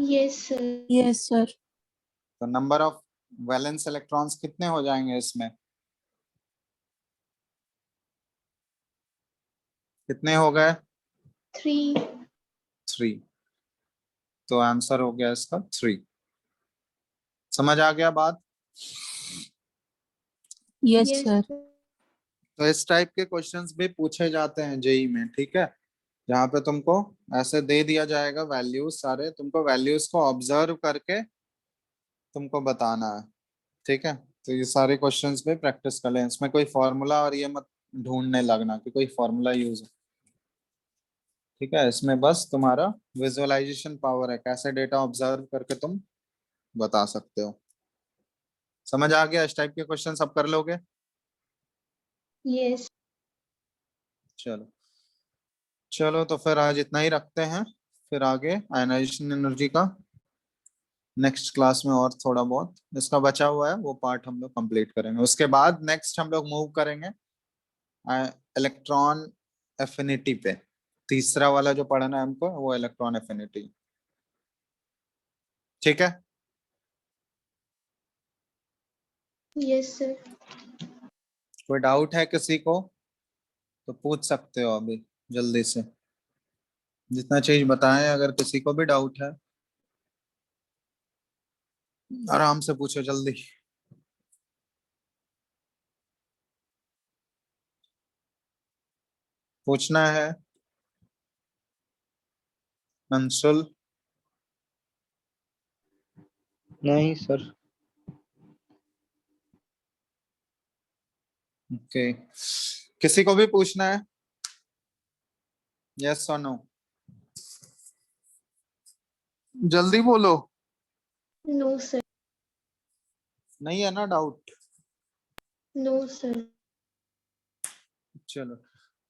Yes, sir. Yes, sir. तो नंबर ऑफ वैलेंस इलेक्ट्रॉन्स कितने हो जाएंगे इसमें? कितने हो गए? 3. 3। तो आंसर हो गया इसका 3। समझ आ गया बात? Yes, Yes, sir. sir. तो इस टाइप के क्वेश्चंस भी पूछे जाते हैं जेई में। ठीक है, जहाँ पे तुमको ऐसे दे दिया जाएगा वैल्यूज सारे, तुमको वैल्यूज को ऑब्जर्व करके तुमको बताना है। ठीक है, तो ये सारे क्वेश्चंस पे प्रैक्टिस कर लें। इसमें कोई फॉर्मूला और ये मत ढूंढने लगना कि कोई फॉर्मूला यूज है। ठीक है, इसमें बस तुम्हारा विजुअलाइजेशन पावर है, कैसे डेटा ऑब्जर्व करके तुम बता सकते हो। समझ आ गया? इस टाइप के क्वेश्चन सब कर लोगे? Yes. चलो चलो, तो फिर आज इतना ही रखते हैं, फिर आगे आयनाइजेशन एनर्जी का नेक्स्ट क्लास में और थोड़ा बहुत इसका बचा हुआ है वो पार्ट हम लोग कंप्लीट करेंगे। उसके बाद नेक्स्ट हम लोग मूव करेंगे इलेक्ट्रॉन एफिनिटी पे। तीसरा वाला जो पढ़ना है हमको वो इलेक्ट्रॉन एफिनिटी। ठीक है, Yes, sir. कोई डाउट है किसी को तो पूछ सकते हो अभी जल्दी से, जितना चीज बताएं। अगर किसी को भी डाउट है आराम से पूछो जल्दी। पूछना है अंशुल? नहीं सर। ओके, किसी को भी पूछना है? यस और नो? जल्दी बोलो। No, sir. नहीं है ना डाउट? No, sir. चलो,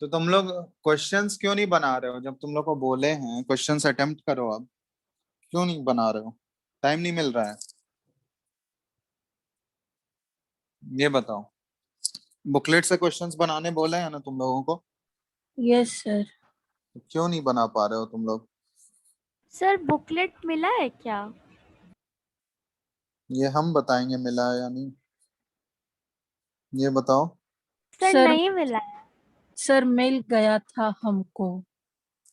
तो तुम लोग क्वेश्चंस क्यों नहीं बना रहे हो? जब तुम लोग को बोले हैं क्वेश्चंस अटेम्प्ट करो, अब क्यों नहीं बना रहे हो? टाइम नहीं मिल रहा है? ये बताओ। बुकलेट से क्वेश्चंस बनाने बोले हैं ना तुम लोगों को, Yes, sir. तो क्यों नहीं बना पा रहे हो तुम लोग? सर बुकलेट मिला है क्या? ये हम बताएंगे मिला है या नहीं, ये बताओ। सर सर नहीं मिला है। सर मिल गया था हमको।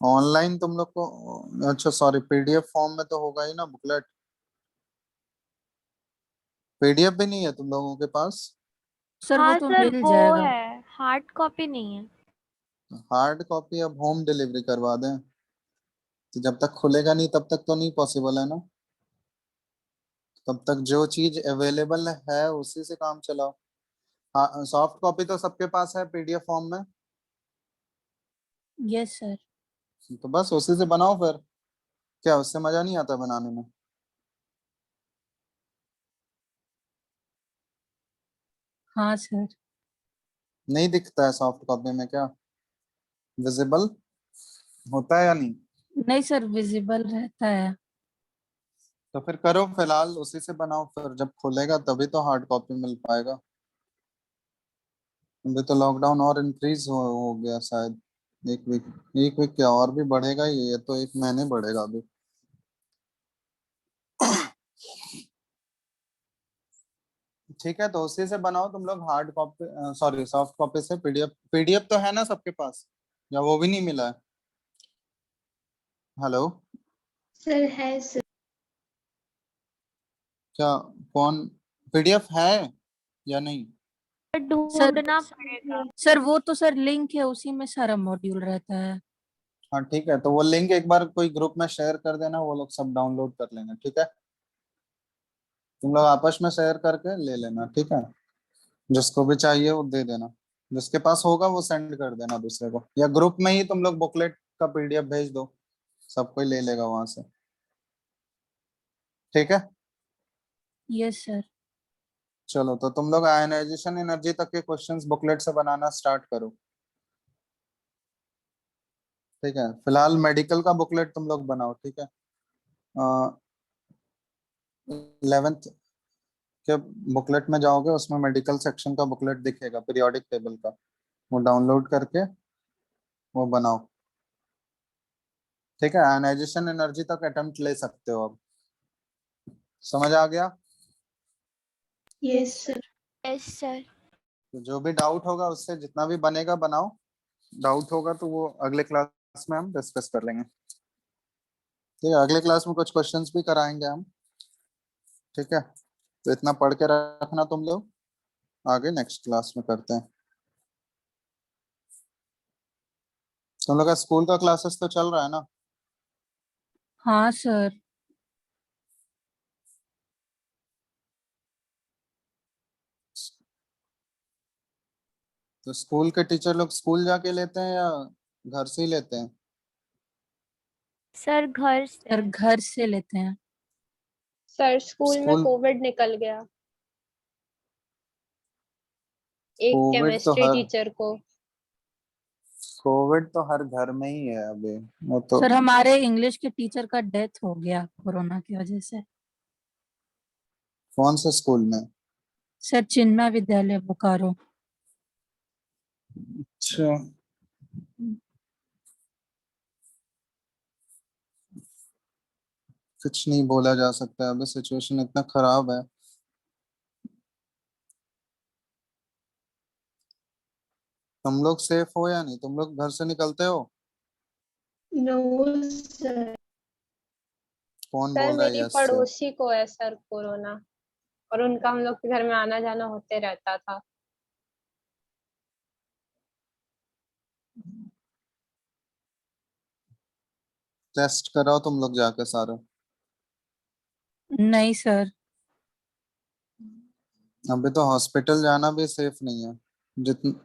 ऑनलाइन तुम लोग को, अच्छा सॉरी, पीडीएफ फॉर्म में तो होगा ही ना बुकलेट। पीडीएफ भी नहीं है तुम लोगों के पास? सर वो हाँ तो सर मिल वो जाएगा। है, हार्ड कॉपी नहीं है। हार्ड कॉपी अब होम डिलीवरी करवा दें? तो जब तक खुलेगा नहीं तब तक तो नहीं पॉसिबल है ना। तब तक जो चीज अवेलेबल है उसी से काम चलाओ। हाँ, सॉफ्ट कॉपी तो सबके पास है पीडीएफ फॉर्म में, यस सर। तो बस उसी से बनाओ फिर। क्या उससे मजा नहीं आता बनाने में? हाँ सर। नहीं दिखता है सॉफ्ट कॉपी में क्या? विजिबल होता है या नहीं? नहीं सर, विजिबल रहता है। तो फिर करो, फिलहाल उसी से बनाओ, फिर जब खुलेगा तभी तो हार्ड कॉपी मिल पाएगा। अभी तो लॉकडाउन और इंक्रीज हो गया शायद। एक वीक क्या, और भी बढ़ेगा ही, ये तो 1 महीने बढ़ेगा अभी। ठीक है, तो उसी से बनाओ तुम लोग, hard copy sorry soft copy से। पीडीएफ पीडीएफ तो है ना सबके पास, या वो भी नहीं मिला है? हेलो? सर है सर। क्या, कौन? पीडीएफ है या नहीं? सर ढूंढना पड़ेगा। सर वो तो सर लिंक है, उसी में सारा मॉड्यूल रहता है। हाँ ठीक है, तो वो लिंक एक बार कोई ग्रुप में शेयर कर देना, वो लोग सब डाउनलोड कर लेंगे, ठीक है? तुम लोग आपस में शेयर करके ले लेना, ठीक है? जिसको भी चाहिए वो दे देना, जिसके पास होगा वो सेंड कर देना दूसरे को, या ग्रुप में ही तुम लोग बुकलेट का पीडीएफ भेज दो, सब कोई ले लेगा वहां से, ठीक है? Yes sir. चलो, तो तुम लोग आयनाइजेशन एनर्जी तक के क्वेश्चंस बुकलेट से बनाना स्टार्ट करो, ठीक है? फिलहाल मेडिकल का बुकलेट तुम लोग बनाओ, ठीक है? 11th के बुकलेट में जाओगे, उसमें मेडिकल सेक्शन का बुकलेट दिखेगा, पीरियोडिक टेबल का, वो डाउनलोड करके वो बनाओ, ठीक है? आयनाइजेशन एनर्जी तक अटेम्प्ट ले सकते हो अब। समझ आ गया? Yes sir. Yes sir. तो जो भी डाउट होगा उससे जितना भी बनेगा बनाओ, डाउट होगा तो वो अगले क्लास में हम डिस्कस कर लेंगे, ठीक है? अगले क्लास में कुछ क्वेश्चंस भी कराएंगे हम, ठीक है? तो इतना पढ़ के रखना तुम लोग, आगे नेक्स्ट क्लास में करते हैं। तुम लोग का स्कूल का क्लासेस तो चल रहा है ना? हाँ सर। तो स्कूल के टीचर लोग स्कूल जाके लेते हैं या घर से ही लेते हैं? सर घर से। सर घर से लेते हैं। सर स्कूल में स्कूल, कोविड निकल गया, एक कोविड तो केमिस्ट्री हर टीचर को। कोविड तो हर घर में ही है अभी, वो तो। सर हमारे इंग्लिश के टीचर का डेथ हो गया कोरोना की वजह से। कौन से स्कूल में? सर चिन्मय विद्यालय बोकारो। अच्छा, कुछ नहीं बोला जा सकता, अभी सिचुएशन इतना खराब है। तुम लोग सेफ हो या नहीं? तुम लोग घर से निकलते हो? No sir. कौन सर बोल रहा है मेरी यस से? पड़ोसी को है सर कोरोना, और उनका हम लोग के घर में आना जाना होते रहता था। टेस्ट कराओ तुम लोग जाके सारे। नहीं सर। अभी तो हॉस्पिटल जाना भी सेफ नहीं है जितन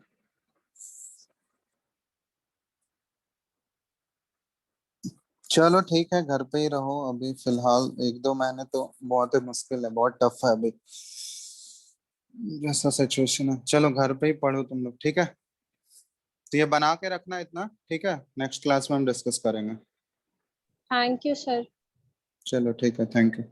चलो ठीक है, घर पे ही रहो अभी फिलहाल, 1-2 महीने तो बहुत ही मुश्किल है, बहुत टफ है अभी जैसा सिचुएशन है। चलो घर पे ही पढ़ो तुम लोग, ठीक है? तो ये बना के रखना इतना, ठीक है? नेक्स्ट क्लास में हम डिस्कस करेंगे। Thank you sir. चलो ठीक है, थैंक यू।